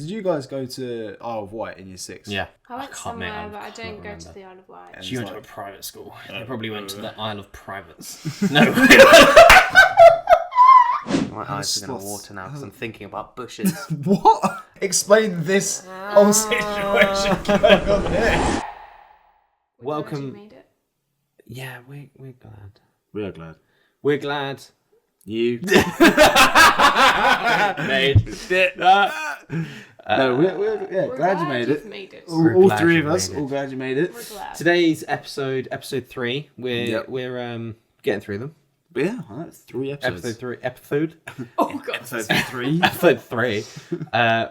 Did you guys go to Isle of Wight in year 6? Yeah. I went somewhere, but I don't go to the Isle of Wight. She went to a private school. They probably went to the Isle of Privates. No. My eyes are going to water now because I'm thinking about bushes. What? Explain this whole situation going on here. Welcome. You made it. Yeah, we're glad. We are glad. We're glad. You Made it. no, we're glad you made it. Made it. All three of us, all glad you made it. We're glad. Today's episode 3. We're getting through them. But yeah, that's 3 episodes. Episode. Oh god. Episode 3. Episode 3.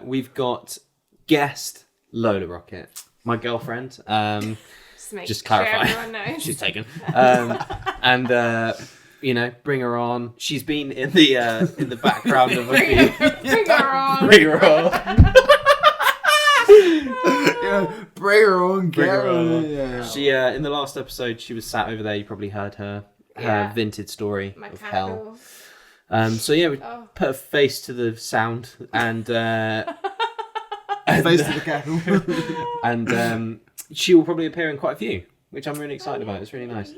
We've got guest Lola Rocket, my girlfriend. Just clarify. Sure everyone knows. She's taken. And you know, bring her on. She's been in the background of a few. Bring her on. Bring her on. Bring her on, Bring her on. Yeah. She in the last episode she was sat over there. You probably heard her vintage story My of candle. hell. So yeah, we put a face to the sound and Face to the cattle. and she will probably appear in quite a few, which I'm really excited about. It's really nice.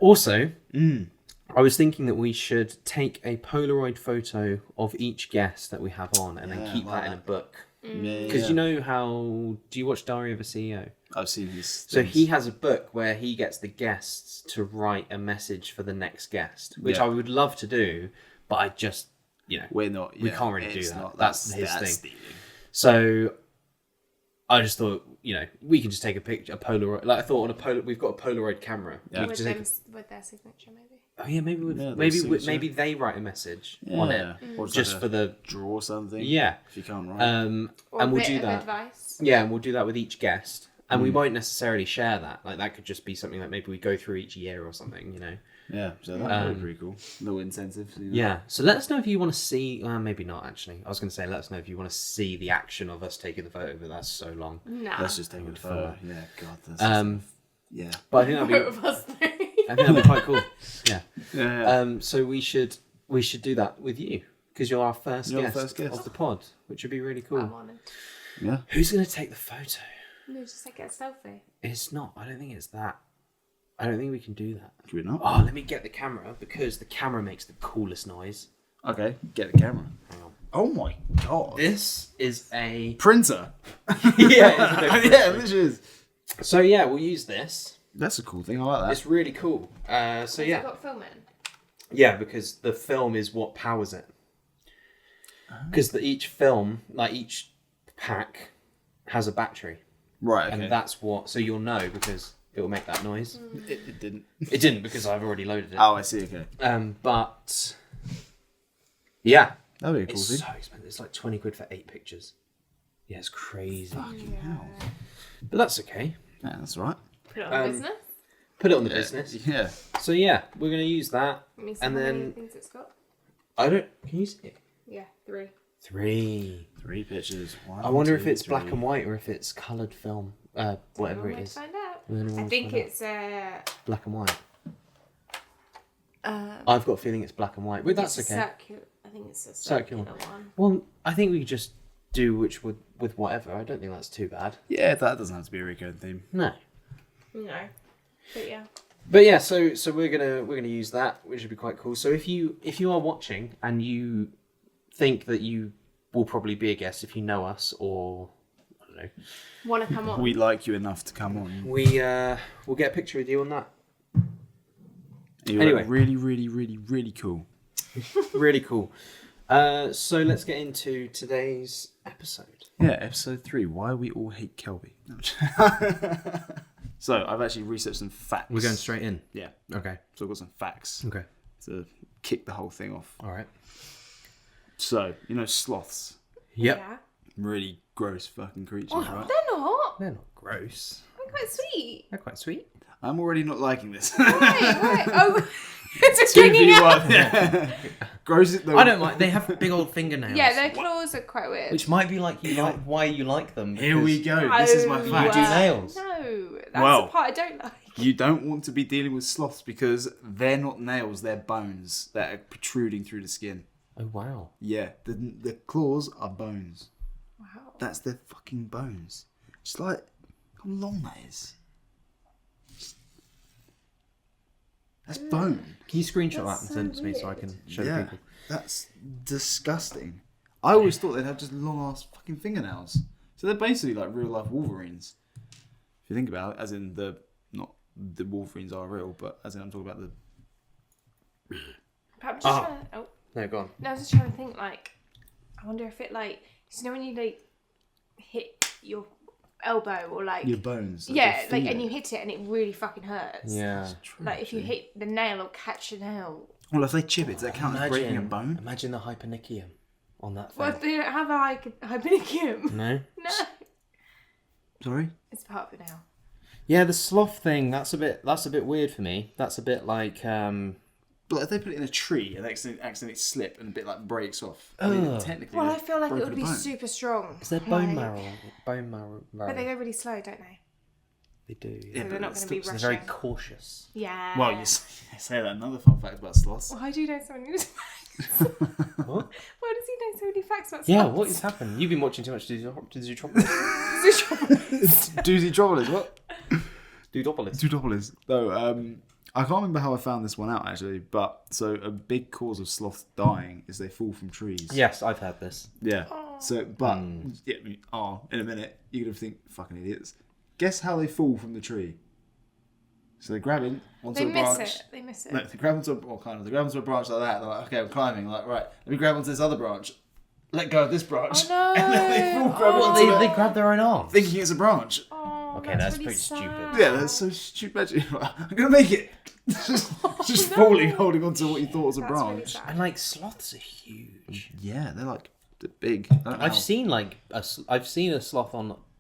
Also, I was thinking that we should take a Polaroid photo of each guest that we have on and then keep that in a book. Because you know how... Do you watch Diary of a CEO? I've seen these. So he has a book where he gets the guests to write a message for the next guest, which I would love to do, but I just, you know... We're not... We can't really do that. Not, that's his thing. Stealing. So I just thought, you know, we can just take a picture, a Polaroid. Like I thought we've got a Polaroid camera. Yeah. With their signature, maybe. Oh yeah, maybe maybe they write a message on it, Or just like for the draw something. yeah. If you can't write. And Or we'll a bit do of that. advice. Yeah, and we'll do that with each guest, and we won't necessarily share that. Like that could just be something that maybe we go through each year or something, you know. Yeah, so that'd be pretty cool. Little incentive. You know? Yeah. So let us know if you want to see. Maybe not actually. I was going to say let us know if you want to see the action of us taking the photo, but that's so long. Nah. Let's just take a photo. Yeah, God, that's yeah. But I think that'd be. Both of us three. I think that'd be quite cool. Yeah. Yeah. So we should do that with you because you're our first You're guest the first guest. of the pod, which would be really cool. I'm honoured. Yeah. Who's going to take the photo? No, just like get a selfie. It's not. I don't think it's that. I don't think we can do that. Should we not? Oh, let me get the camera because the camera makes the coolest noise. Okay, get the camera. Hang on. Oh my God. This is a Printer. yeah. Yeah, this is. So yeah, we'll use this. That's a cool thing. I like that. It's really cool. So Has yeah, it got film in? yeah, because the film is what powers it. Because each film, like each pack, has a battery, Right, okay. and that's what. So you'll know because it will make that noise. It didn't. It didn't because I've already loaded it. Oh, I see, okay. But yeah, That'd be a cool it's thing. so expensive. It's like 20 quid for 8 pictures. Yeah, it's crazy. Fucking hell. But that's okay. Yeah, that's all right. Put it on business. Put it on the business. Yeah. So yeah, we're gonna use that. Let me see And how many then things it's got. I don't. Can you see it? Yeah, 3. 3. 3 pictures. One, I wonder if 2, it's 3. black and white or if it's coloured film. Whatever it Let's is. find out. We're gonna I think find out. it's Black and white. I've got a feeling it's black and white, but that's okay. I think it's a circular one. Well, I think we could just do which with whatever. I don't think that's too bad. Yeah, that doesn't have to be a recurring theme. No. No, but yeah. But yeah, so we're gonna use that, which would be quite cool. So if you are watching and you think that you will probably be a guest if you know us or I don't know, Want to come on? We like you enough to come on. we'll get a picture with you on that. You're Anyway. really, really, really, really cool. Really cool. So let's get into today's episode. Yeah, episode 3. Why we all hate Kelby. No, so I've actually researched some facts. We're going straight in. Yeah. Okay. So I've got some facts Okay. to kick the whole thing off. All right. So, you know sloths. Yep. Yeah. Really gross fucking creatures, Oh, right? they're not. They're not gross. They're quite sweet. They're quite sweet. I'm already not liking this. Right. Oh, it's a ganging out. 2v1. Yeah. Gross. I don't like. They have big old fingernails. Yeah, their claws are quite weird. Which might be like why you like them. Here we go. This is my Oh, fact. You do nails. No, that's Well. the part I don't like. You don't want to be dealing with sloths because they're not nails, they're bones that are protruding through the skin. Oh wow. Yeah, the claws are bones. Wow. That's their fucking bones. Just like how long that is. That's bone. Can you screenshot That's that and so send it to me so I weird. can show the Yeah, people? that's disgusting. I always thought they'd have just long ass fucking fingernails. So they're basically like real life Wolverines. If you think about it, as in not the Wolverines are real, but as in I'm talking about the. I'm just trying to, No, go on. no, I was just trying to think, like, I wonder if it, like, you know when you, like, hit your elbow or, like... Your bones. yeah, like, and you hit it and it really fucking hurts. Yeah. Like, if you hit the nail or catch a nail. Well, if they chip it, does that count as breaking a bone? Imagine the hypernychium on that thing. Well, they don't have a hypernychium. No? No. Sorry? It's part of the nail. Yeah, the sloth thing, that's a bit weird for me. That's a bit like But if they put it in a tree and accidentally slip and a bit like breaks off, I mean, technically. Well, I feel like it broken would be a bone. super strong. is there bone marrow? Bone marrow. But they go really slow, don't they? They do. Yeah, So but they're not it's going to be still- They're rushing. very cautious. Yeah. Well, you say that. Another fun fact about sloths. Why do you know so many facts? What? Why does he know so many facts about Yeah, sloths? what has happened? You've been watching too much Zootropolis. Doozy Troubleers, what? Dudopolis. Zootropolis. No, I can't remember how I found this one out actually, but so a big cause of sloths dying is they fall from trees. Yes, I've heard this. Yeah. So, but yeah, I mean, in a minute you're gonna think fucking idiots. Guess how they fall from the tree? So they grab it onto They a miss branch. it. They miss it. No, they grab onto they grab onto a branch like that. They're like, okay, I'm climbing. Like, right, let me grab onto this other branch. Let go of this branch. Oh no! And then they fall grab Oh. onto They grab their own arms. thinking it's a branch. Oh, Okay, that's really pretty sad. stupid. Yeah, that's so stupid. I'm gonna make it. just no. falling, holding onto what you thought was a That's really branch. sad. And like sloths are huge. Yeah, they're like big. I don't know I've how- seen I've seen a sloth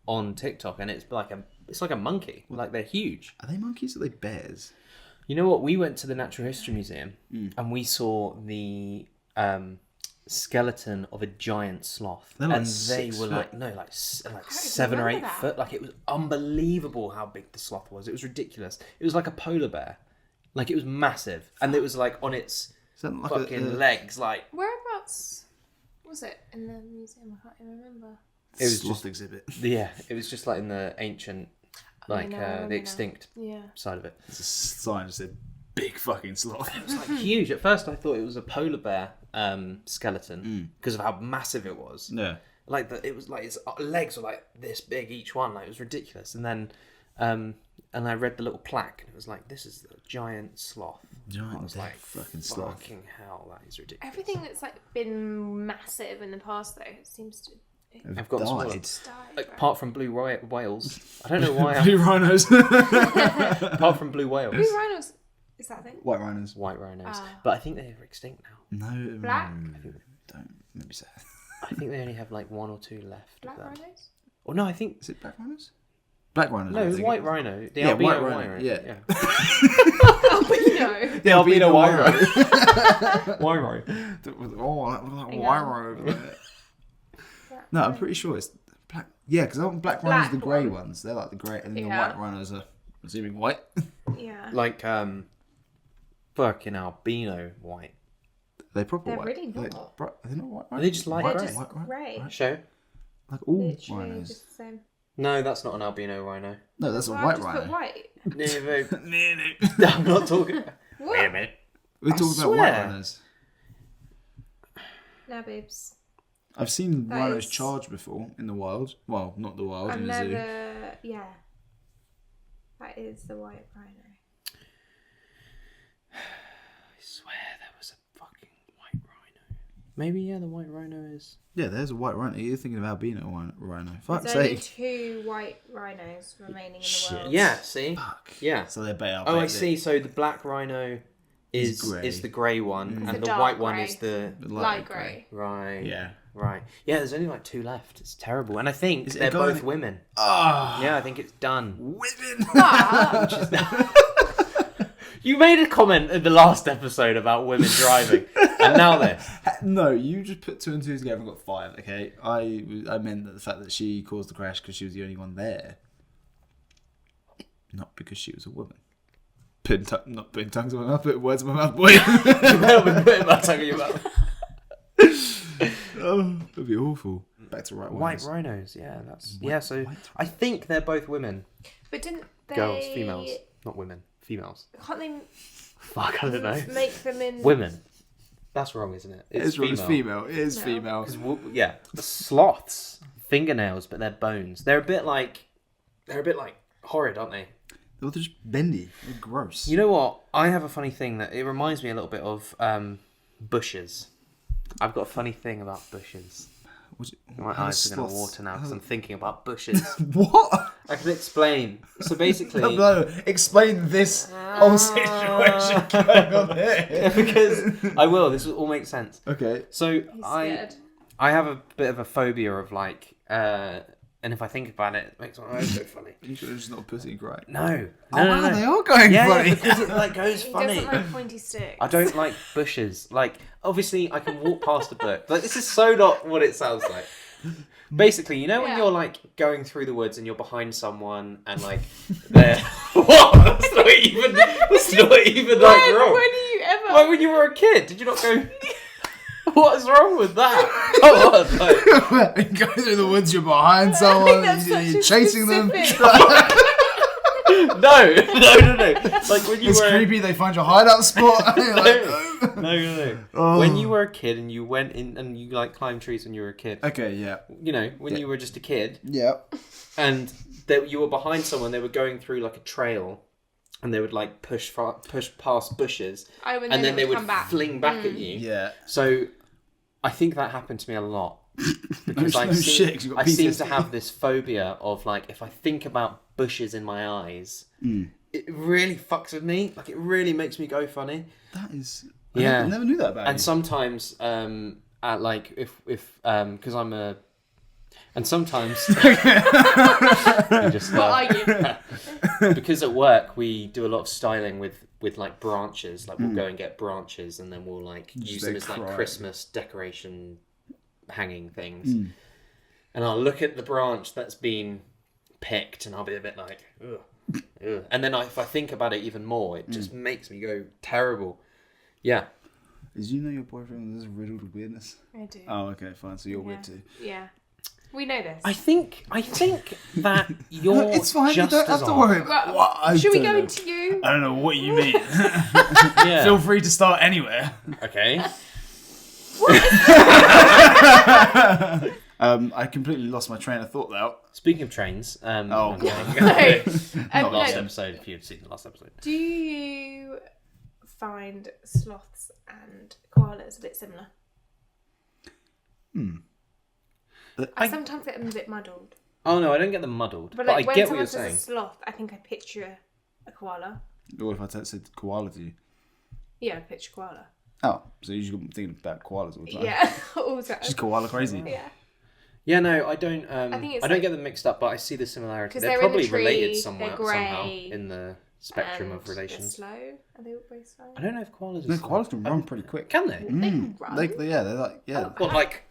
on TikTok, and it's like a monkey. Like they're huge. Are they monkeys or are they bears? You know what? We went to the Natural History Museum and we saw the skeleton of a giant sloth, They're like and they 6 were foot. like 7 or remember 8 that. foot. Like it was unbelievable how big the sloth was. It was ridiculous. It was like a polar bear. Like it was massive, and it was like on its Is that like fucking legs. Like Whereabouts was it in the museum? I can't even remember. it was sloth just exhibit? yeah. It was just like in the ancient, like know, I remember the now. extinct Yeah. side of it. It's a sign that said big fucking sloth. It was like huge. At first, I thought it was a polar bear skeleton because of how massive it was. Yeah. Like it was like its legs were like this big each one. Like it was ridiculous. And then, and I read the little plaque, and it was like, "This is the giant sloth." I was like, fucking sloth. "Fucking hell, that is ridiculous." Everything that's like been massive in the past, though, it seems to I've got smaller. died. die. Like, apart from blue whales, I don't know why. Blue rhinos. Apart from blue whales, Blue rhinos, is that a thing? White rhinos. white rhinos, Ah. but I think they're extinct now. No. Black? Don't maybe say. I think they only have like 1 or 2 left. Black of them. rhinos? Or no, I think Is it black rhinos? Black rhinos. no, I it was think. white rhino. The Yeah, albino white rhino, rhino. yeah. Albino. The albino wiro. Wiro. Oh, that look like Hang wiro on. over there. No, I'm pretty sure it's black. Yeah, because black rhinos are the Black grey one. ones. They're like the grey, and then the Yeah. white rhinos are assuming white. Yeah. Like fucking albino white. They're proper They're white. really They're not. Are they not white? Are they just light They're grey? just White, grey. Show. Like all Literally rhinos. just the same. No, that's not an albino rhino. No, that's a Well, I white just rhino. put white. No, I'm not talking. What? Wait a minute. We're I talking about white swear. rhinos. No, babes. I've seen That rhinos is- charged before in the wild. Well, not the wild, I've in a zoo. never. Yeah. That is the white rhino. I swear there was a fucking white rhino. Maybe yeah, the white rhino is. Yeah, there's a white rhino. You're thinking of albino rhino. Fuck's There's only sake. 2 white rhinos remaining in the Shit. world. Yeah. See. Fuck. Yeah. So they're better. Oh, I see. So the black rhino Is is grey. the grey one, The and the dark white one grey. is the Light grey. right. Yeah. Right. Yeah. There's only like 2 left. It's terrible, and I think Is it a they're guy both that- women. Ah. Yeah, I think it's done. Women. But You made a comment in the last episode about women driving, and now this. No, you just put 2 and 2 together and got 5. Okay, I meant that the fact that she caused the crash because she was the only one there, not because she was a woman. Not putting tongues in my mouth, putting words in my mouth, boy. You better be putting my tongue in your mouth. Oh, that'd be awful. Back to right white ones. rhinos. Yeah, So I think they're both women. But didn't they... Girls, females, not women. Females. Can't they Fuck, I don't know. make them in... Women. That's wrong, isn't it? It's female. It is No. female. Yeah, sloths, fingernails, but they're bones. They're a bit like horrid, aren't they? They're just bendy. They're gross. You know what? I have a funny thing that it reminds me a little bit of bushes. I've got a funny thing about bushes. My eyes are going to water now because I'm thinking about bushes. What? I can explain. So basically... No, explain this whole situation going on here. Because I will. This will all make sense. Okay. So He's scared. I have a bit of a phobia of like... and if I think about it, it makes my eyes go funny. You should have just not pussy cry. No. Wow, they are going funny. Yeah, because it like goes He funny. doesn't like pointy sticks. I don't like bushes. Like, obviously, I can walk past a bush. Like, this is so not what it sounds like. Basically, you know when you're like going through the woods and you're behind someone and like they're what? That's not even like wrong. When do you ever? Like when you were a kid, did you not go? What's wrong with that? Come on, like, You go through the woods, you're behind someone, that's you're such a chasing them. specific- no. Like when you It's were creepy, they find your hideout spot. And you're like, no. Oh. When you were a kid and you went in and you like climbed trees when you were a kid. Okay, yeah. You know, when you were just a kid. Yeah. And you were behind someone, they were going through like a trail, and they would like push past bushes, and then they would come back. fling back at you. Yeah. So I think that happened to me a lot because No shit, 'cause you've got I seem PTSD. to have this phobia of like if I think about bushes in my eyes, it really fucks with me. Like it really makes me go funny. That is... Yeah. I never knew that about you. And sometimes, at like if because I'm a, and sometimes you just What are you? because at work we do a lot of styling with like branches. Like we'll go and get branches and then we'll like use them as like Christmas decoration hanging things. And I'll look at the branch that's been picked and I'll be a bit like, ugh, ugh. And then if I think about it even more, it just makes me go terrible. Yeah. Did you know your boyfriend was riddled with weirdness? I do. Oh, okay, fine. So you're weird too. Yeah. We know this. I think that you're It's fine. just You don't have as to odd. worry about what. Should we don't go know. into you? I don't know what you mean. Yeah. Feel free to start anywhere. Okay. I completely lost my train of thought now. Speaking of trains, Oh, I'm God. going No. last No. episode if you'd seen the last episode. Do you find sloths and koalas a bit similar? I sometimes get them a bit muddled. Oh no, I don't get them muddled, but like I when get what someone you're says saying. a sloth, I think I picture a koala. Or if I said koala to you. Yeah, I picture koala. Oh, so you should be thinking about koalas all the time. Yeah, all the time. Just koala crazy. Yeah. Yeah, no, I don't. think it's I don't like- get them mixed up, but I see the similarity. 'Cause They're they're in probably the tree, related they're somehow grey, in the spectrum And of relations. They're slow. Are they all very slow? I don't know if koalas. No, Are slow. koalas can run pretty quick. Can they? They can run. They're like, yeah. What, like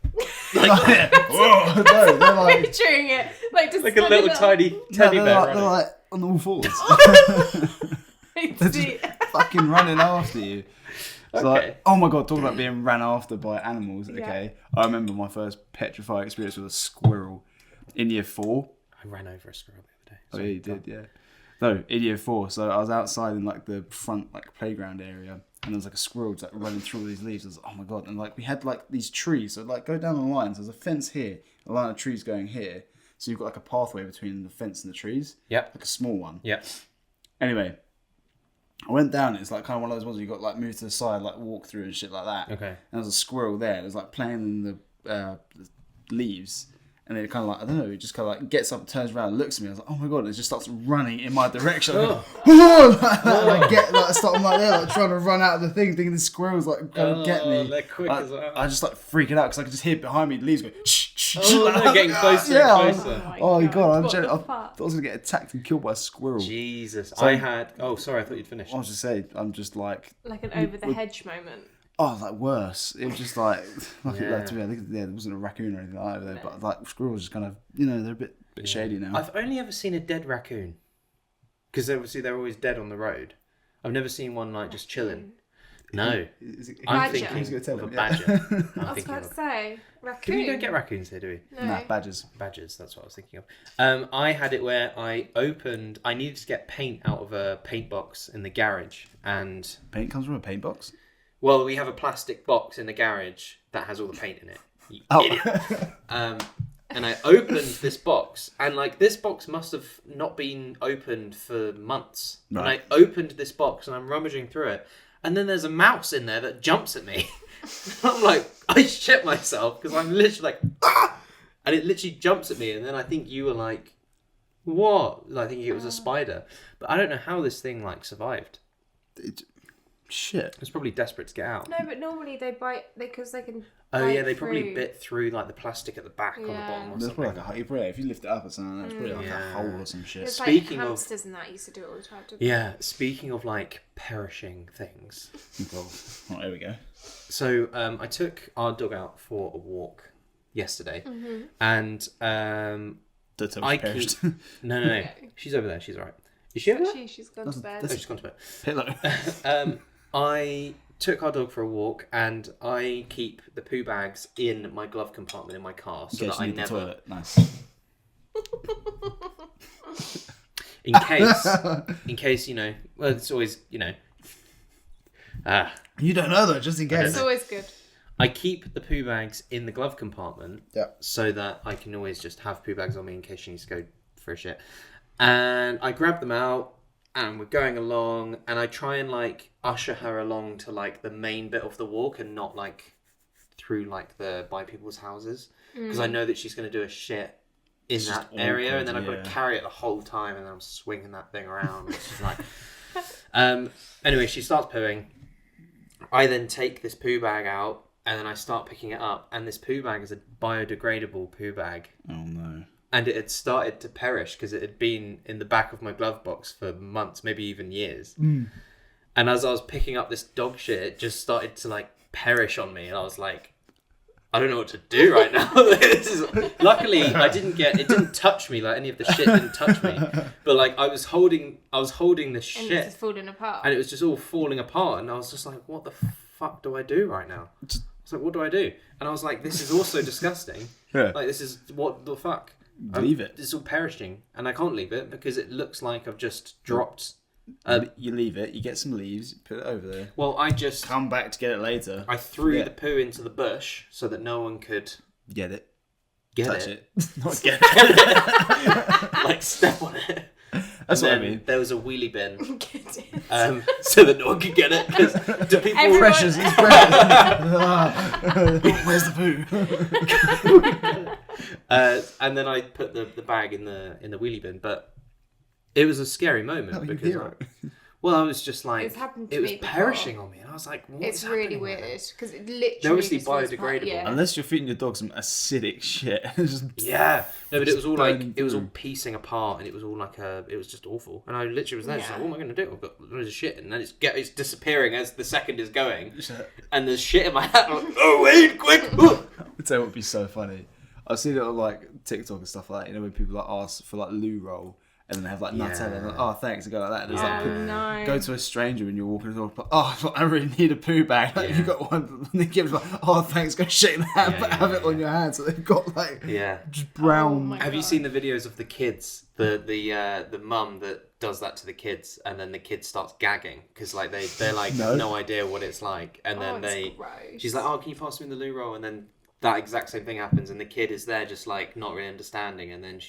Whoa, no, they're like, Picturing it like just like a little tiny no, teddy they're bear like, running? they're like on all fours. They're just fucking running after you. It's Okay. like, oh my god, talking about being ran after by animals. Yeah. Okay, I remember my first petrified experience with a squirrel in year 4. I ran over a squirrel the other day. Oh yeah, you did, yeah. No, in year 4. So I was outside in like the front like playground area, and there was like a squirrel just like running through all these leaves. I was like, oh my god! And like we had like these trees, so like go down the line. So there's a fence here, a line of trees going here. So you've got like a pathway between the fence and the trees. Yep. Like a small one. Yep. Anyway, I went down. It's like kind of one of those ones where you got like move to the side, like walk through and shit like that. Okay. And there was a squirrel there. It was like playing in the leaves. And then it kind of like, I don't know, it just kind of like gets up, turns around, and looks at me. I was like, oh my god! And it just starts running in my direction. I start I'm like there, like trying to run out of the thing, thinking the squirrel's like going to get me. They're quick as well. I just like freaking out because I could just hear behind me the leaves go shh, shh, shh. Oh, they're getting closer Yeah, and closer. Oh my god! What the I fuck? thought I was gonna get attacked and killed by a squirrel. Jesus, So- I had. Oh, sorry, I thought you'd finished. I was just saying, I'm just like. Like an over the hedge moment. Oh, like worse. It was just like Yeah. like to me. I think there wasn't a raccoon or anything like that there, but like squirrels just kind of, you know, they're a bit shady now. I've only ever seen a dead raccoon, because obviously they're always dead on the road. I've never seen one like just chilling. No. Badger. I'm thinking Who's gonna tell of a him? badger. I I'm was thinking about to of. say We raccoon. don't get raccoons here, do we? No. Nah, badgers. Badgers, that's what I was thinking of. I had it where I needed to get paint out of a paint box in the garage. And, Paint comes from a paint box? well, we have a plastic box in the garage that has all the paint in it. You idiot. And I opened this box, and like this box must have not been opened for months. Right. And I opened this box, and I'm rummaging through it, and then there's a mouse in there that jumps at me. I'm like, I shit myself because I'm literally like, ah! And it literally jumps at me, and then I think you were like, what? I think it was a spider, but I don't know how this thing like survived. Shit. It was probably desperate to get out. No, but normally they bite because they can. Oh bite yeah, they probably through. bit through like the plastic at the back on the Yeah. bottom or There's something. probably like if you lift it up or something, that's probably like Yeah. a hole or some shit. It's Speaking like of- hamsters and that used to do it all the time. Didn't they? Yeah, speaking of like perishing things. Well, right, there we go. So I took our dog out for a walk yesterday, and Don't tell me I she perished. keep no, she's over there. She's alright. Is she over there? She's gone to bed. Oh, she's gone to bed. Pillow. I took our dog for a walk, and I keep the poo bags in my glove compartment in my car so In that case I you need the never, toilet. Nice. in case well, it's always You don't know though, just in case. It's always good. I keep the poo bags in the glove compartment Yeah. so that I can always just have poo bags on me in case she needs to go for a shit. And I grab them out, and we're going along, and I try and like usher her along to like the main bit of the walk and not like through like by people's houses, because I know that she's going to do a shit in It's that just area, awkward, and then I've got yeah. to carry it the whole time, and then I'm swinging that thing around. It's just like anyway, she starts pooing. I then take this poo bag out, and then I start picking it up, and this poo bag is a biodegradable poo bag. Oh no. And it had started to perish because it had been in the back of my glove box for months, maybe even years. And as I was picking up this dog shit, it just started to like perish on me, and I was like, I don't know what to do right now. Luckily, it didn't touch me, like any of the shit didn't touch me. But like I was holding this And it's shit, just falling apart. and it was just all falling apart, and I was just like, what the fuck do I do right now? I was like, what do I do? And I was like, this is also disgusting. Yeah. Like, this is, what the fuck? Leave it. It's all perishing, and I can't leave it because it looks like I've just dropped. You leave it, you get some leaves, put it over there. Well, I just Come back to get it later. I threw Yeah. the poo into the bush so that no one could Get it. get Touch it. it. Not get it. Like step on it. That's And what I then mean. There was a wheelie bin, Get it. so that no one could get it. Because do people? Everyone- Precious, it's precious. Where's the poo? And then I put the bag in the wheelie bin, but it was a scary moment Oh, you because hero. I was just like, It's happened to it was me before. perishing on me, and I was like, what's It's really happening right now? weird because it literally. They're obviously just falls apart. biodegradable. Yeah. Unless you're feeding your dog some acidic shit. It's just Yeah, no, but it was all burning like it was all through. piecing apart, and it was all like it was just awful. And I literally was there, just like, what am I going to do? I've got loads of shit, and then it's disappearing as the second is going, and there's shit in my hat. I'm like, oh wait, quick! Ooh. I'd tell you what would be so funny. I've seen it on like TikTok and stuff like that. You know when people like ask for like loo roll and then they have like Nutella and like, oh thanks, and go like that. And it's like Oh no. go to a stranger when you're walking the dog. Like, oh, I really need a poo bag. Like Yeah. you got one. And they give it like, oh thanks, go shake that, Yeah, but yeah, have it yeah. on your hand. So they've got like Yeah. just Oh brown. my Have you God. seen the videos of the kids, the mum that does that to the kids, and then the kid starts gagging because like they're like No. no idea what it's like, and then it's gross. she's like, oh, can you pass me the loo roll, and then that exact same thing happens, and the kid is there just like not really understanding, and then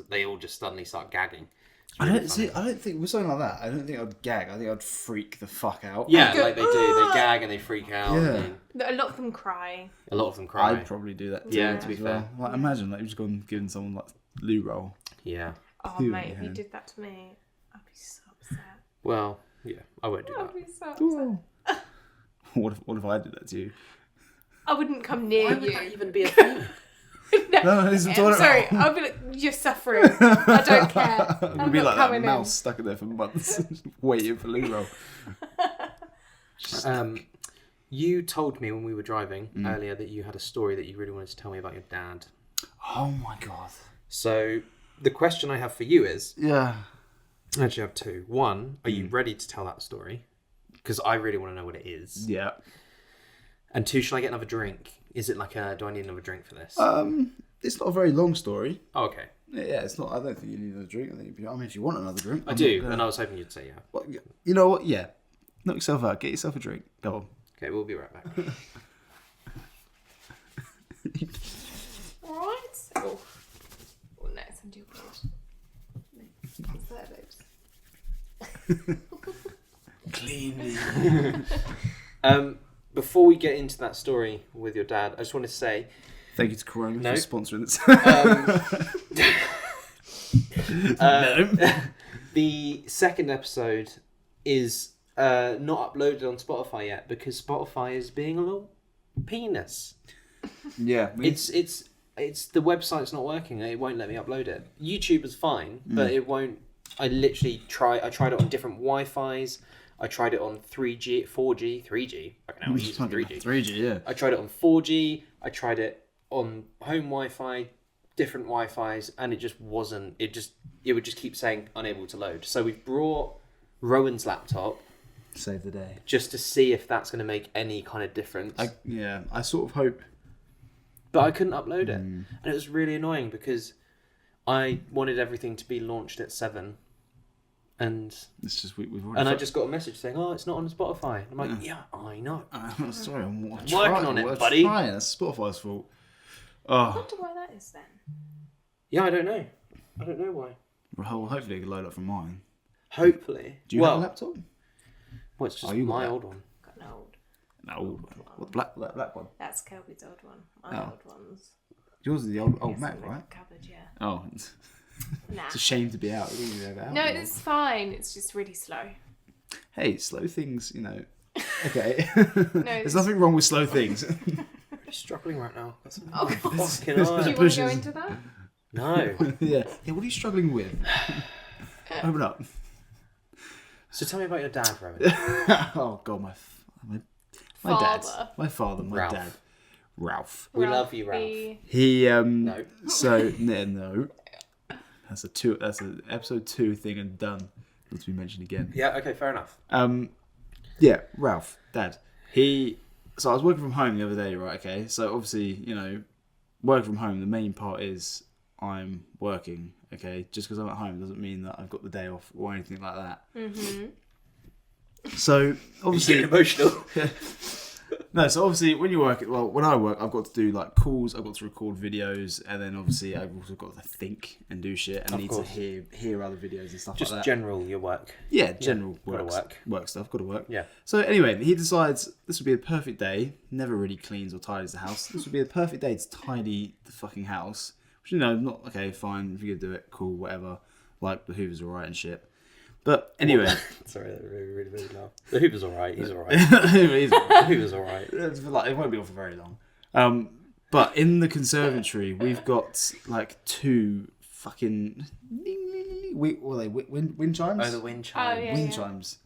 they all just suddenly start gagging. It's I really don't funny. see. I don't think with something like that. I don't think I'd gag. I think I'd freak the fuck out. Yeah, Go, like they do. "Ah!" They gag and they freak out. Yeah. And A lot of them cry. a lot of them cry. I'd probably do that. Too, Yeah, to be as well. fair. Like imagine like you've just gone giving someone like loo roll. Yeah. Oh Ew, mate, if you man. did that to me, I'd be so upset. Well, yeah, I won't do I'd that. be so upset. What if I did that to you? I wouldn't come near Why would you. that even be a thing? No, it's I'm sorry. I'll be like, you're suffering. I don't care. It'd I'm be not like that coming mouse stuck in there for months, waiting for loo roll. You told me when we were driving earlier that you had a story that you really wanted to tell me about your dad. Oh my god. So the question I have for you is, Yeah. I actually have two. One, are you ready to tell that story? because I really want to know what it is. Yeah. And 2, should I get another drink? Is it like do I need another drink for this? It's not a very long story. Oh, okay. Yeah, it's not. I don't think you need another drink. If you want another drink, I do, and I was hoping you'd say yeah. Well, you know what? Yeah, knock yourself out. Get yourself a drink. Go on. Okay, we'll be right back. Alright. Oh, no, it's under your blood. It's there, babes. Cleanly. Before we get into that story with your dad, I just want to say... Thank you to Corona for sponsoring this. The second episode is not uploaded on Spotify yet because Spotify is being a little penis. Yeah. It's the website's not working. It won't let me upload it. YouTube is fine, but it won't. I tried it on different Wi-Fi's. I tried it on 3G, 4G, 3G. I can now use 3G. 3G, yeah. I tried it on 4G. I tried it on home Wi-Fi, different Wi-Fi's, and it just wasn't. It would just keep saying unable to load. So we've brought Rowan's laptop. Save the day. Just to see if that's going to make any kind of difference. I sort of hope. But I couldn't upload it. And it was really annoying because I wanted everything to be launched at 7. And it's just we've already. And I just got a message saying, "Oh, it's not on Spotify." I'm like, "Yeah, I know." Sorry, I'm working on it, buddy. That's Spotify's fault. I wonder why that is then. Yeah, I don't know. I don't know why. Well, hopefully I can load up from mine. Hopefully. Do you have a laptop? Well, it's just my old one. Got an old. No, what the black one? That's Kelby's old one. My old ones. Yours is the old Yes, Mac, in the right? Cupboard, yeah. Oh, Nah. it's a shame to be out. You don't even have it out No, anymore. it's fine. It's just really slow. Hey, slow things, you know. Okay. There's No, nothing wrong with slow things. I'm struggling right now. That's Oh, fucking do eye. you want to pushes. go into that? No. Yeah. What are you struggling with? Open up. So tell me about your dad, Rowan. Oh God, my Father. my father, my Ralph. dad, Ralph. We love you, Ralph. Ralphie. He No. So no. That's an episode 2 thing and done. Not to be mentioned again. Yeah. Okay. Fair enough. Yeah, Ralph, Dad. So I was working from home the other day, right? Okay, so obviously, you know, working from home, the main part is I'm working. Okay, just because I'm at home doesn't mean that I've got the day off or anything like that. Mm-hmm. So obviously, emotional. No, so obviously when you work, when I work, I've got to do like calls, I've got to record videos, and then obviously I've also got to think and do shit, and need to hear other videos and stuff Just like that. general your work. Yeah, general gotta work stuff, got to work. Yeah. So anyway, he decides this would be a perfect day. Never really cleans or tidies the house. This would be a perfect day to tidy the fucking house. Which, you know, not okay, fine. If you could do it, cool, whatever. Like the Hoover's alright and shit. But anyway, Sorry, that really made me laugh. The Hoover's alright. He's alright. He's The Hoover's alright. it won't be on for very long. But in the conservatory, we've got like 2 fucking wind chimes. Oh, the wind chime. Oh, yeah. Wind chimes.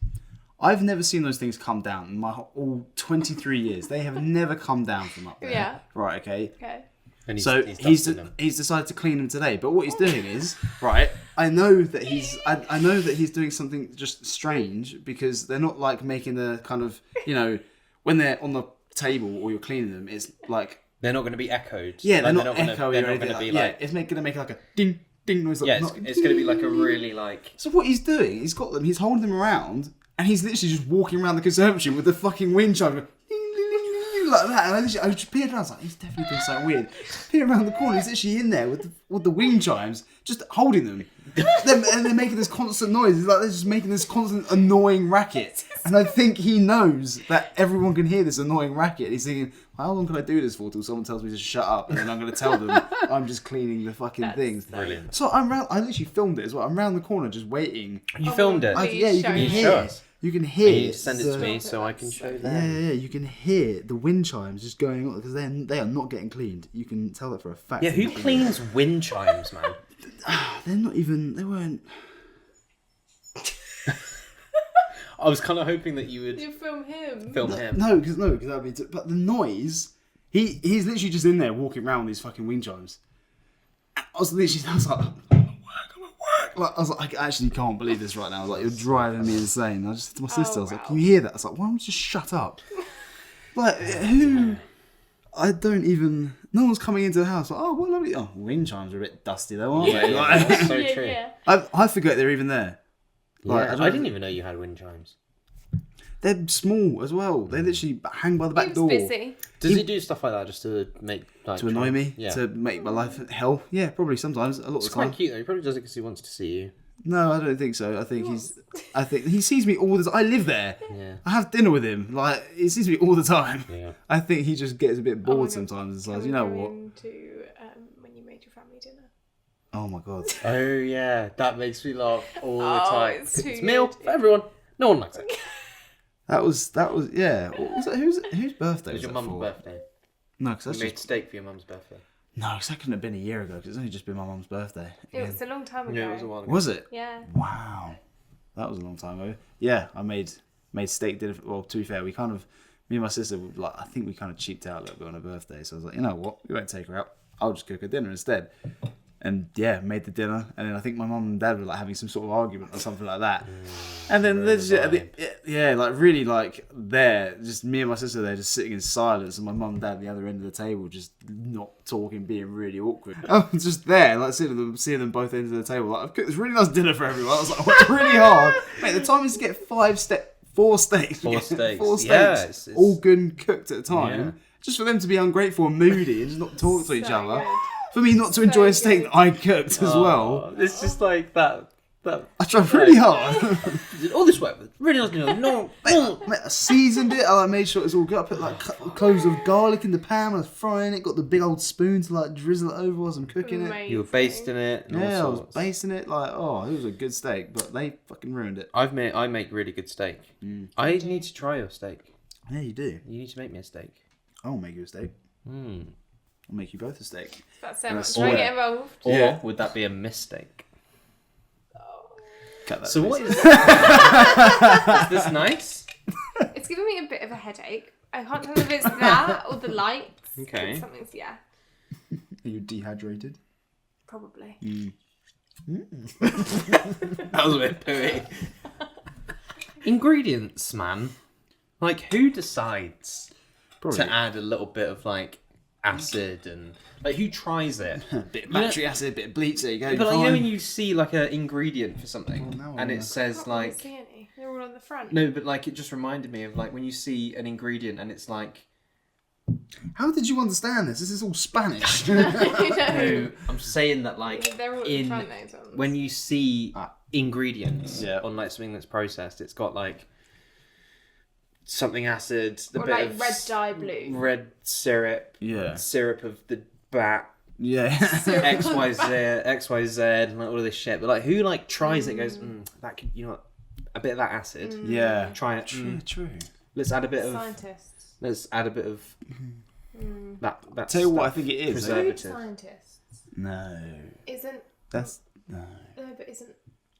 I've never seen those things come down in my all 23 years. They have never come down from up there. Yeah. Right. Okay. Okay. And He's decided to clean them today. But what he's doing is right. I know that he's doing something just strange because they're not like making the kind of, you know, when they're on the table or you're cleaning them, it's like they're not going to be echoed. yeah, they're Like, not echoey They're or not anything. going to be Yeah, like. it's going to make like a ding ding noise. Like, Yeah, it's going to be like a really like. So what he's doing, he's got them, he's holding them around, and he's literally just walking around the conservatory with the fucking wind chime going, like that. And I just peered around, I was like, he's definitely doing something weird. Peered around the corner, he's literally in there with the wind chimes, just holding them. And they're making this constant noise. It's like they're just making this constant annoying racket. And I think he knows that everyone can hear this annoying racket. He's thinking, how long can I do this for till someone tells me to shut up, and then I'm going to tell them I'm just cleaning the fucking things. Brilliant. So I literally filmed it as well. I'm round the corner just waiting. You filmed it. Please Yeah, you show can me. hear. Show us. You can hear. You need to send it to me so I can show them. Yeah, you can hear the wind chimes just going on because they are not getting cleaned. You can tell that for a fact. Yeah, who cleans wind chimes, man? They're not even. They weren't. I was kind of hoping that you would You film him. film him. No, because that'd be. But the noise. He's literally just in there walking around with these fucking wind chimes. I was like, I'm at work. Like, I was like, I actually can't believe this right now. I was like, you're driving me insane. I just said to my sister, I was like, can you hear that? I was like, why don't you just shut up? Like, who? I don't even. No one's coming into the house. Like, oh, what lovely. Oh, wind chimes are a bit dusty though, aren't they? Like, That's so true. I forget they're even there. Like, I didn't even know you had wind chimes. They're small as well. They literally hang by the back He door. was busy. Does he do stuff like that just to make like To annoy me? Yeah. To make my life hell? Yeah, probably sometimes. A lot It's of the time. quite cute though. He probably does it because he wants to see you. No, I don't think so. I think he sees me all the time. I live there. Yeah. I have dinner with him. Like, he sees me all the time. Yeah. I think he just gets a bit Oh my bored God. sometimes. It's Can like, we you know go what? into when you made your family dinner? Oh my God. Oh yeah, that makes me laugh all the Oh, time. it's too meal good. for everyone. No one likes it. That was yeah. What was that? Whose birthday It was your that mum's for? birthday. No, because You that's made just steak for your mum's birthday. no, 'cause that couldn't have been a year ago. Because it's only just been my mum's birthday. It was a long time ago. Yeah, it was a while ago. Was it? Yeah. Wow, that was a long time ago. Yeah, I made steak dinner. Well, to be fair, me and my sister, like, I think we kind of cheaped out a little bit on her birthday. So I was like, you know what, we won't take her out. I'll just cook her dinner instead. And yeah, made the dinner. And then I think my mum and dad were like having some sort of argument or something like that. And then there's yeah, like really like there, just me and my sister there, just sitting in silence, and my mum and dad at the other end of the table, just not talking, being really awkward. I'm just there, like seeing them both ends of the table. Like, I've cooked this really nice dinner for everyone. I was like, I worked really hard, mate. The time is to get four steaks. Four steaks. Yeah, it's- all good and cooked at a time. Yeah. Just for them to be ungrateful and moody and just not talk to each So other. good. For me not to enjoy a steak good. that I cooked as well. It's just like that. I tried really hard. All this work, really nice dinner. No, Mate, I seasoned it. I made sure it was all good. I put like cloves of garlic in the pan when I was frying it. Got the big old spoon to like drizzle it over whilst I'm cooking it. Amazing. you were basting it. And Yeah, I all was sorts. basting it like, oh, it was a good steak, but they fucking ruined it. I make really good steak. I need to try your steak. Yeah, you do. You need to make me a steak. I'll make you a steak. Hmm. I'll make you both a steak. That's so And a much. Do I sweat. get involved? Or Yeah. would that be a mistake? Cut that. So what please. is is this nice? It's giving me a bit of a headache. I can't tell if it's that or the lights. Okay. It's something's, yeah, Are you dehydrated? probably. That was a bit pooey. Ingredients, man. Like, who decides Probably. to add a little bit of like acid and like who tries it? Bit of battery acid, bit of bleach. There you go. But like, you know fine. when you see like an ingredient for something now I and wanna- it says Can't really like see any. They're all on the front. no, but like it just reminded me of like when you see an ingredient and it's like How did you understand this? This is all Spanish. I know. no, I'm saying that like They're all at the in front, those ones. when you see ingredients Yeah. on like something that's processed, it's got like something acid, the Or bit like of red dye blue. red syrup, Yeah. syrup of the bat, Yeah. XYZ, and like all of this shit. But like, who like tries it? And goes, that could, you know, what, a bit of that acid. Yeah. Try it. True. Let's add a bit of. Scientists. Let's add a bit of that. That. Tell you what I stuff. think it is. Food Preservative. scientists. No. Isn't That's no. no, but isn't.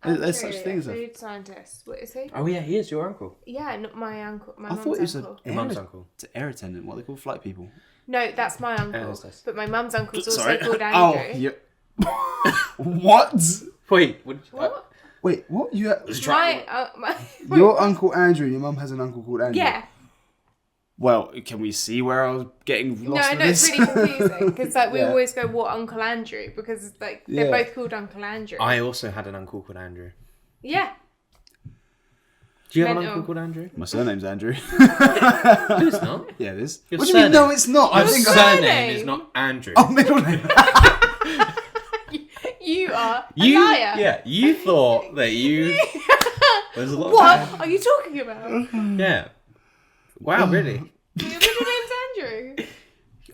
There's Andrew such things a as- food scientist. What is he? Oh yeah, he is your uncle. Yeah, not my uncle. My I mum's thought it was uncle. Your mum's uncle. It's an air attendant. What they call flight people. No, that's my uncle. Aerostess. But my mum's uncle's also Sorry. called Oh, Andrew. yeah. What? Wait, what? What? Wait, what? You? My Your uncle Andrew and your mum has an uncle called Andrew. yeah. Well, can we see where I was getting lost No, with no, it's this? really confusing because like we Yeah. always go, "What Uncle Andrew?" Because like they're Yeah. both called Uncle Andrew. I also had an uncle called Andrew. Yeah. Do you have an Mental. uncle called Andrew? My surname's Andrew. No, it's not. Yeah, it is. Your What do you mean? surname. No, it's not. I Your think surname. surname is not Andrew. Oh, middle name. You are a You, liar. yeah, you thought that you. There's a lot. What are you talking about? Yeah. Wow, really? Your middle name's Andrew.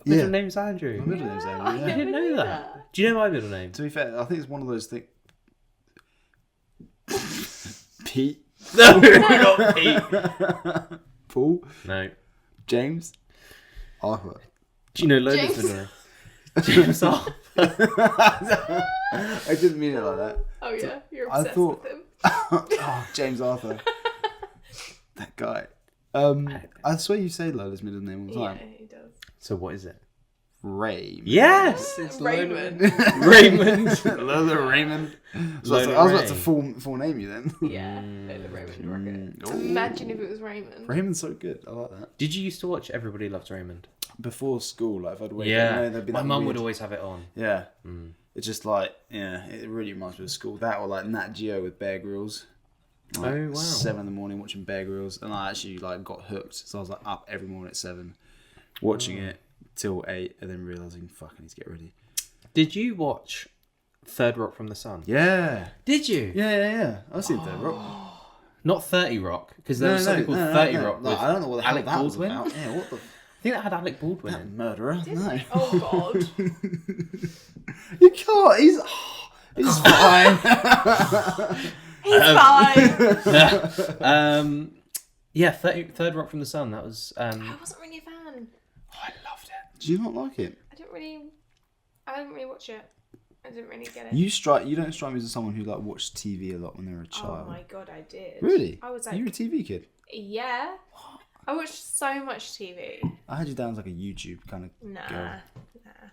Middle name's Andrew. My middle name's Andrew. I Yeah. I didn't never know knew that. Do you know my middle name? To be fair, I think it's one of those things. Pete, No, not Pete. Paul, No. James, Arthur. Do you know Lola's James. middle name? James Arthur. I didn't mean it like that. Oh yeah, you're I obsessed thought- with him. Oh, James Arthur. That guy. I swear you say Lola's middle name all the Yeah, time. he does. So what is it? Raymond. Yes, it's Raymond. Raymond. Lola Raymond. So Lola I was about Ray. to full name you then. Yeah, Lola Raymond Rocket. Ooh. Imagine if it was Raymond. Raymond's so good. I like that. Did you used to watch Everybody Loves Raymond? Before school, like if I'd wake Yeah, up, you know, there'd be my that mum would weird- always have it on. Yeah. It's just like, yeah, it really reminds me of school. That or like Nat Geo with Bear Grylls. Like, Oh, wow. 7 in the morning watching Bear Grylls. And I actually like got hooked. So I was like up every morning at 7, watching it till 8, and then realising, fuck, I need to get ready. Did you watch Third Rock from the Sun? Yeah. Did you? Yeah. I've seen Third Rock. Not 30 Rock, because there was something called 30 Rock with I don't know what the hell Alec that was Baldwin. about. Yeah, what the... I think that had Alec Baldwin That in. murderer. No. Oh god. You can't. He's fine. He's fine. Yeah, Third Rock from the Sun. That was. I wasn't really a fan. I loved it. Do you not like it? I didn't really watch it. I didn't really get it. You don't strike me as someone who like watched TV a lot when they were a Oh child. my god, I did. Really? I was like, You're a TV kid. yeah. I watched so much TV. I had you down as like a YouTube kind of Nah. girl.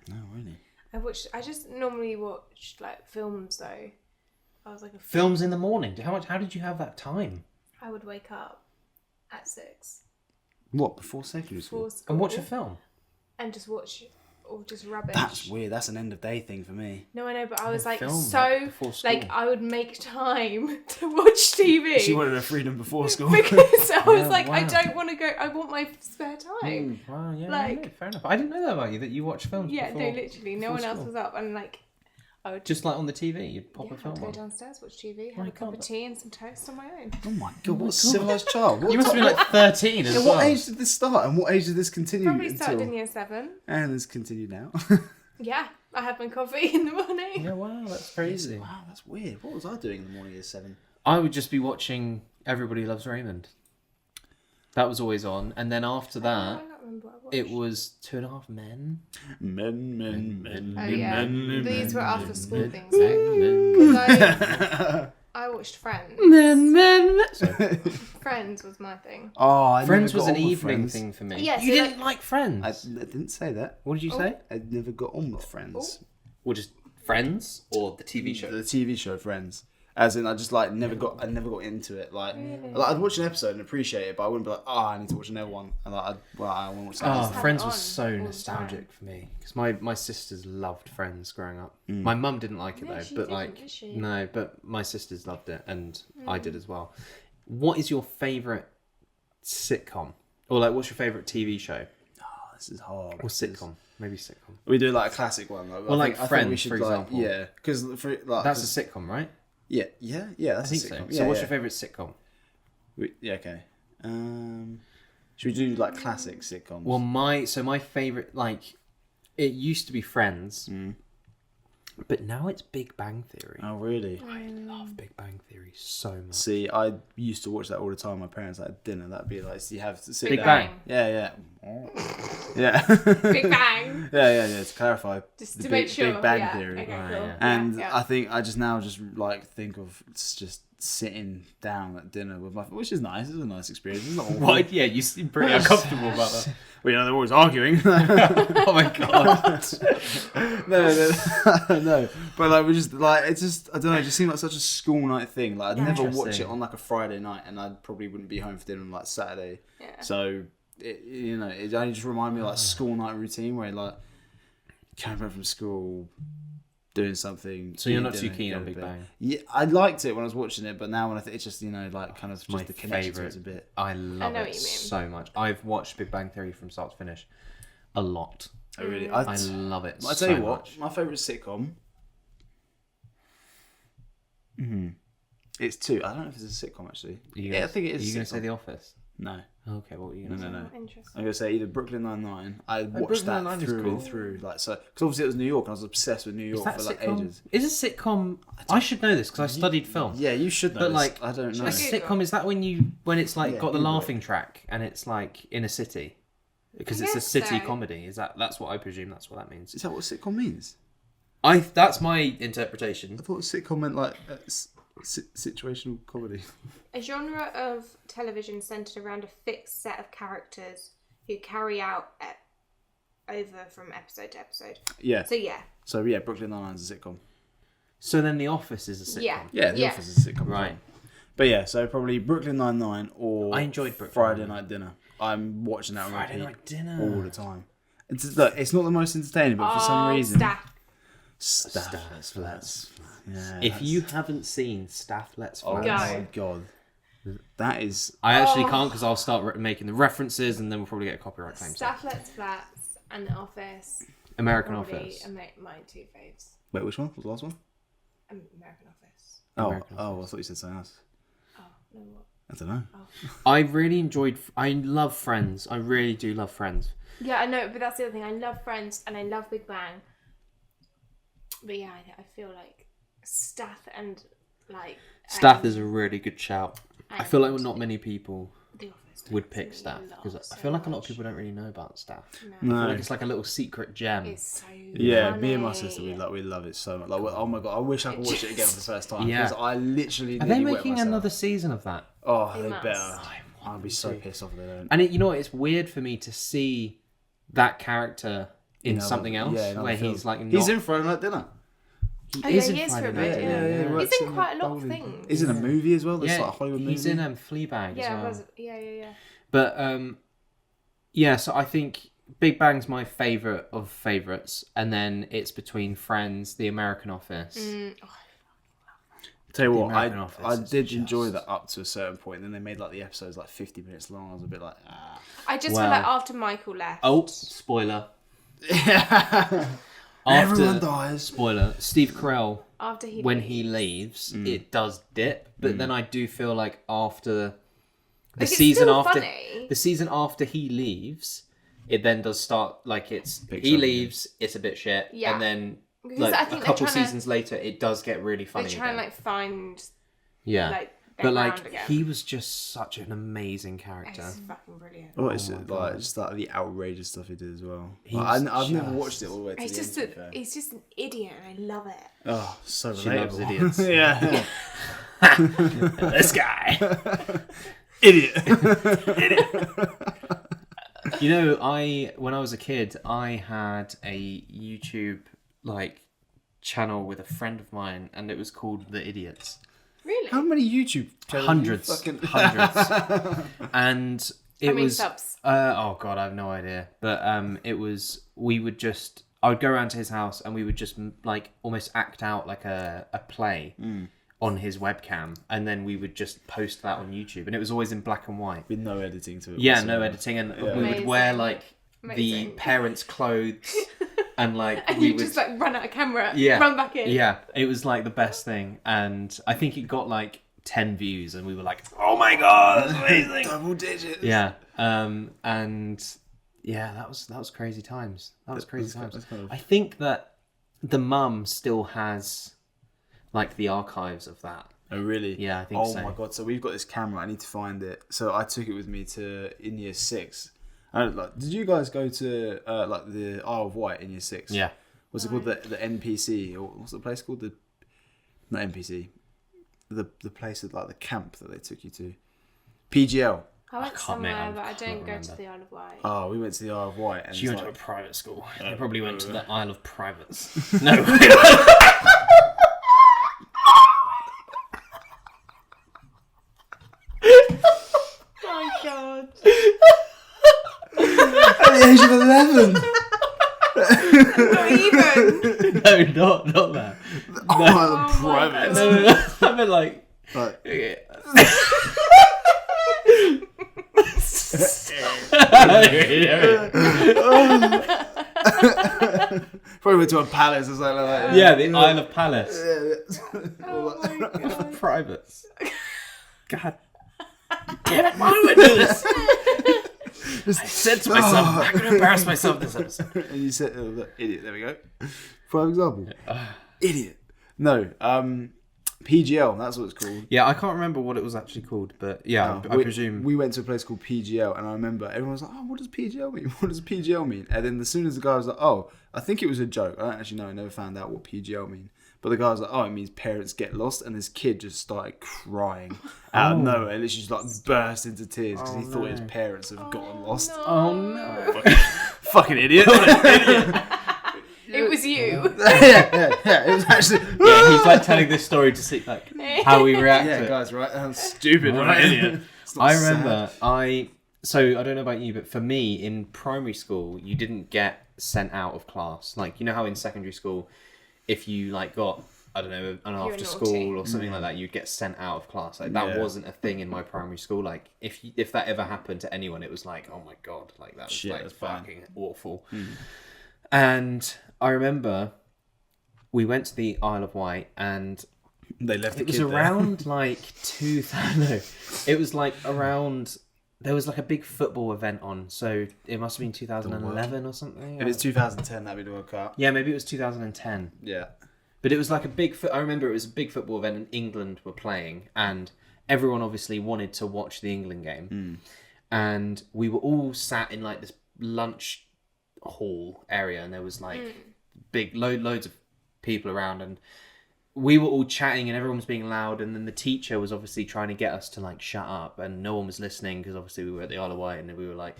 No, really. I just normally watched like films though. I was like a Films in the morning. How did you have that time? I would wake up at 6 What, before secondary school? before school And watch a film? and just watch all just rubbish. That's weird. That's an end of day thing for me. No, I know, but I was like film, so like, before school. like I would make time to watch TV. She wanted her freedom before school. because I was Yeah, like, I wow. don't want to go. I want my spare time. Wow, yeah, Like- no, fair enough. I didn't know that about you, that you watch films Yeah, before. no, literally, no before one else school. was up, and like I would Just like on the TV, you'd pop yeah, a film I'd go on. downstairs, watch TV, have My a cup God. of tea and some toast on my own. Oh my god, what a civilised child. What, You must have been like 13 as yeah, well. what age did this start and what age did this continue Probably until? started in year 7. And it's continued now. Yeah, I had my coffee in the morning. Yeah, wow, that's crazy. Wow, that's weird. What was I doing in the morning at 7? I would just be watching Everybody Loves Raymond. That was always on. And then after I that, don't remember what I watched. it was 2.5 Men. Men. Oh yeah, these were after school things. Men. Because I watched Friends. Men. Sorry. Friends was my thing. Oh, I Friends never was got an on with evening Friends. thing for me. Yeah, you so didn't like Friends. I didn't say that. What did you say? I never got on with Friends. Or just Friends or the TV show? The TV show Friends. As in, I just like never got into it. Like I'd watch an episode and appreciate it, but I wouldn't be like, oh, I need to watch another one. And like, I want to watch Oh, that. have Friends it was on so all the nostalgic time. for me because my sisters loved Friends growing up. My mum didn't like it No, though, she but didn't, like did she? no, but my sisters loved it and I did as well. What is your favorite sitcom, or like what's your favorite TV show Oh, this is hard. or sitcom? Maybe sitcom. We do like a classic one. Like, Well, like I think we Friends, should, for like, example. Yeah, because for like That's a sitcom, right? yeah. That's I think a so. sitcom. So what's yeah. your favorite sitcom? Yeah, okay. Should we do like classic sitcoms? Well, my favorite, like, it used to be Friends, but now it's Big Bang Theory. Oh, really? I love Big Bang Theory so much. See, I used to watch that all the time. My parents at dinner. That'd be like, so you have to sit Big down. Bang. Yeah. Yeah. Big Bang. Yeah. To clarify, Just the to make sure. Big Bang yeah. Theory. Okay, Right, cool. yeah. And yeah. I think I just now just like think of just sitting down at dinner with my, which is nice. It's a nice experience. It's not awful. Why? Yeah, you seem pretty uncomfortable about that. Well, you know, they're always arguing. Oh my god. No. But like we just like it's just I don't know. It just seemed like such a school night thing. Like I'd never watch Interesting. it on like a Friday night, and I probably wouldn't be home for dinner on like Saturday. Yeah. So it only just reminded me of like school night routine where like coming back from school, doing something. So you're eating not too dinner, keen go on to Big bed. Bang? Yeah, I liked it when I was watching it, but now when I think it's just like kind of just My the connection to favourite. it a bit. I love know it what you mean. so much. I've watched Big Bang Theory from start to finish a lot. I really, I love it. I tell so you what, much. my favourite sitcom. It's two. I don't know if it's a sitcom actually. I think it is. Are you a going to say sitcom. The Office? No, Okay, what were you going to say? no. Oh, interesting. I'm gonna say either Brooklyn Nine-Nine. I watched Brooklyn that Nine-Nine is through cool. and through, like so. Because obviously it was New York, and I was obsessed with New Is York that for a like sitcom? ages. Is a sitcom? I should know this because I studied film. Yeah, you should know. But this. like, I don't know. A sitcom, is that when it's like Yeah, got the Google it. laughing track and it's like in a city? Because I it's a guess city so. comedy. That's what I presume that's what that means. Is that what sitcom means? That's my interpretation. I thought sitcom meant like situational comedy. A genre of television centered around a fixed set of characters who carry out over from episode to episode. Yeah. So So Brooklyn Nine-Nine's a sitcom. So then The Office is a sitcom. Yeah, The Office is a sitcom. Right. But yeah, so probably Brooklyn Nine-Nine or I enjoyed Brooklyn Friday Nine-Nine. Night Dinner. I'm watching that on Friday repeat Night Dinner. all the time. It's not the most entertaining, but for some reason... Staff. Let's. Yeah, If you haven't seen Staff Let's Oh Flats, my god. That is... I actually can't because I'll start making the references and then we'll probably get a copyright claim. Staff Let's Flats and The Office. American Probably Office. my two faves. Wait, which one? What was the last one? American Office. American I thought you said something else. Oh, no, what? I don't know. I really enjoyed. I love Friends. I really do love Friends. Yeah, I know, but that's the other thing. I love Friends and I love Big Bang. But yeah, I feel like Staff and like... Staff is a really good shout. I feel like and not many people The Office would takes pick me Staff a lot, because I so feel like a lot of much. people don't really know about Staff. No. I feel No. like it's like a little secret gem. It's so Yeah, funny. me and my sister, we love it so much. Like, oh my god, I wish I could watch it again for the first time. Yeah. Because I literally Are they nearly wet making myself. another season of that? Oh, They they must. better. I'd be so pissed off if they don't. And you know what? It's weird for me to see that character in other- something else yeah, in other where films. he's like not. He's in Friday Night Dinner. Oh, is yeah, in he is for Friday a Night bit, Dinner, yeah. He's works in quite a lot of things. He's in a movie as well. That's Yeah, like a Hollywood movie. he's in Fleabag Yeah, as well. yeah. But yeah, so I think Big Bang's my favourite of favourites, and then it's between Friends, The American Office. Tell you The what, American I Office is did enjoy just- that up to a certain point. Then they made like the episodes like 50 minutes long. I was a bit like, ah. I just Well- feel like after Michael left. Oh, spoiler! Everyone After dies. spoiler, Steve Carell After he when leaves. he leaves, it does dip. But then I do feel like after the Like, it's season still after funny. the season after he leaves, it then does start like it's Picks he up leaves, it's a bit shit, Yeah. and then Because like I a think they're couple trying to- seasons later, it does get really funny. They try and again. like find yeah, like their but like ground again. he was just such an amazing character. It's fucking brilliant. Oh, it's my like God. just like the outrageous stuff he did as well. He's Like, I've never just- watched it all the way to He's the just end. to be fair. he's just an idiot, and I love it. Oh, so She loves relatable. idiots. Yeah. This guy. Idiot. You know, when I was a kid, I had a YouTube like channel with a friend of mine, and it was called The Idiots. Really? How many YouTube channels? Hundreds, You fucking... hundreds, and it How many was. subs? Oh god, I have no idea. But it was. We would just. I would go around to his house, and we would just like almost act out like a play on his webcam, and then we would just post that on YouTube, and it was always in black and white. With no editing to it. Yeah, whatsoever. no editing, and we would Amazing. wear like the Amazing. parents' clothes, and like And we you would just like run out of camera, Yeah. run back in. yeah, it was like the best thing, and I think it got like 10 views, and we were like, oh my god, that's amazing. Double digits. Yeah, and yeah, that was crazy times. That was crazy times. that's kind of- I think that the mum still has like the archives of that. Oh really? Yeah, I think oh so. my god! So we've got this camera. I need to find it. So I took it with me in year 6. Did you guys go to like the Isle of Wight in year 6? Yeah. What's it called? The NPC, or what's the place called? Not NPC. The place that like the camp that they took you to. PGL. I went can't, mate, somewhere, I but I can't don't go remember. to the Isle of Wight. Oh, we went to the Isle of Wight. And She it's went to a like, private school. They probably went to the Isle of Privates. No. Oh my god. at the age of 11. Not even. No, not that. Oh, Oh my private. No, I meant like. Like, probably went to a palace or something like that. Yeah, the Isle of Palace. Oh my god. Privates. God damn it, why do I do this? I said to myself, I'm not going to embarrass myself this episode. And you said, idiot, there we go. For example. Idiot. No, PGL, that's what it's called. Yeah, I can't remember what it was actually called, but yeah, I presume. We went to a place called PGL, and I remember everyone was like, oh, what does PGL mean? What does PGL mean? And then as soon as the guy was like, oh, I think it was a joke. I don't actually know. I never found out what PGL mean. But the guy was like, oh, it means parents get lost. And this kid just started crying out of nowhere. Literally just like burst into tears because he thought his parents have gotten lost. Oh no. fucking idiot. It was you. yeah. It was actually. Yeah, he's like telling this story to see like how we react to Yeah, it. guys, right? I'm stupid, What right? an idiot. It's not I sad. remember so I don't know about you, but for me in primary school, you didn't get sent out of class. Like, you know how in secondary school, if you like got, I don't know, an You're after naughty. school or something like that, you'd get sent out of class. Like that Yeah. wasn't a thing in my primary school. Like if that ever happened to anyone, it was like, oh my god, like that was Shit, like that's bad. fucking awful. And I remember we went to the Isle of Wight, and They left the it was kid there. around like 2000. No, it was like around. There was like a big football event on, so it must have been 2011 or something. If it's 2010, that'd be the World Cup. Yeah, maybe it was 2010. Yeah. But it was like a big. I remember it was a big football event, and England were playing, and everyone obviously wanted to watch the England game, and we were all sat in like this lunch hall area, and there was like big loads of people around, and we were all chatting and everyone was being loud, and then the teacher was obviously trying to get us to like shut up, and no one was listening because obviously we were at the Isle of Wight, and we were like,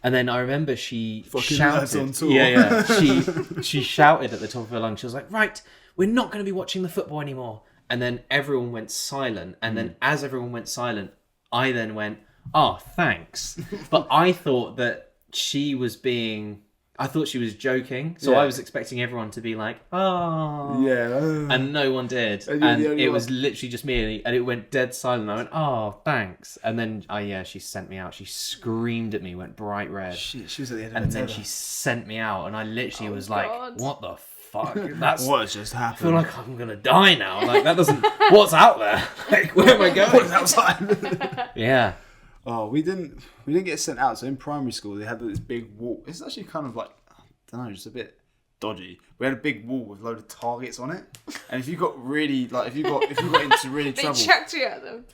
and then I remember she Fucking lads shouted, on tour. yeah, she shouted at the top of her lungs. She was like, "Right, we're not going to be watching the football anymore." And then everyone went silent, and then as everyone went silent, I then went, "Oh, thanks," but I thought that she was being. I thought she was joking, so Yeah. I was expecting everyone to be like, "Oh," Yeah. and no one did, And you're and the only it one. was literally just me, and it went dead silent. I went, "Oh, thanks," and then, she sent me out. She screamed at me, went bright red, Shit, she was at the end of and the then tether. she sent me out, and I literally was God. like, "What the fuck? That's What has just I happened? feel like I'm gonna die now. Like that doesn't. What's out there? Like where am I What going?" is outside? Yeah. Oh, we didn't get sent out. So in primary school, they had this big wall. It's actually kind of like, I don't know, just a bit dodgy. We had a big wall with a load of targets on it, and if you got really if you got into really They trouble, chucked you at them.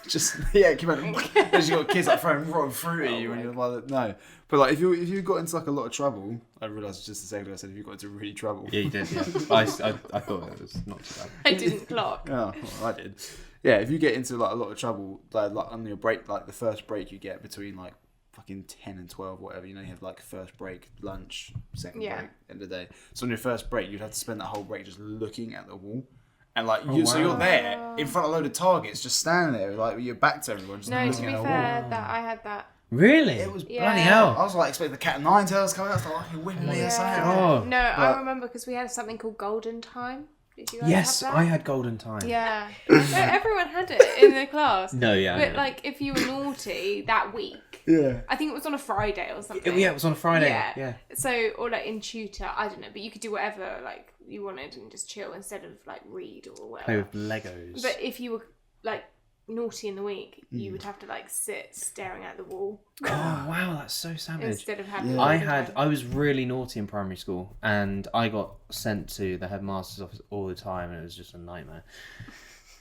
just keep on. Because you got kids like throwing rotten fruit at you, and you're like, no. But like if you got into like a lot of trouble, I realised just a second ago I said if you got into really trouble. Yeah, you did. Yeah. I thought it was not too bad. I didn't clock. Yeah, well, I did. Yeah, if you get into like a lot of trouble, like on your break, like the first break you get between like fucking 10 and 12, whatever, you know, you have like first break, lunch, second Yeah. break, end of the day. So on your first break, you'd have to spend that whole break just looking at the wall. And like, so you're there in front of a load of targets, just standing there, like with your back to everyone, just No, to looking be at the fair, wall. that I had that. Really? It was Yeah. bloody I hell. was like expecting the cat and nine tails coming out, so like Wembley or something. God. No, I But- remember because we had something called Golden Time. Did you guys Yes, have that? I had golden time. Yeah. No, everyone had it in the class. No, yeah. But like, if you were naughty that week, Yeah. I think it was on a Friday or something. Yeah, it was on a Friday. Yeah. Yeah. So, or like in tutor, I don't know, but you could do whatever like you wanted and just chill instead of like read or Play whatever. with Legos. But if you were like naughty in the week, you would have to like sit staring at the wall Oh wow, that's so savage. instead of having. Yeah. I was really naughty in primary school, and I got sent to the headmaster's office all the time, and it was just a nightmare.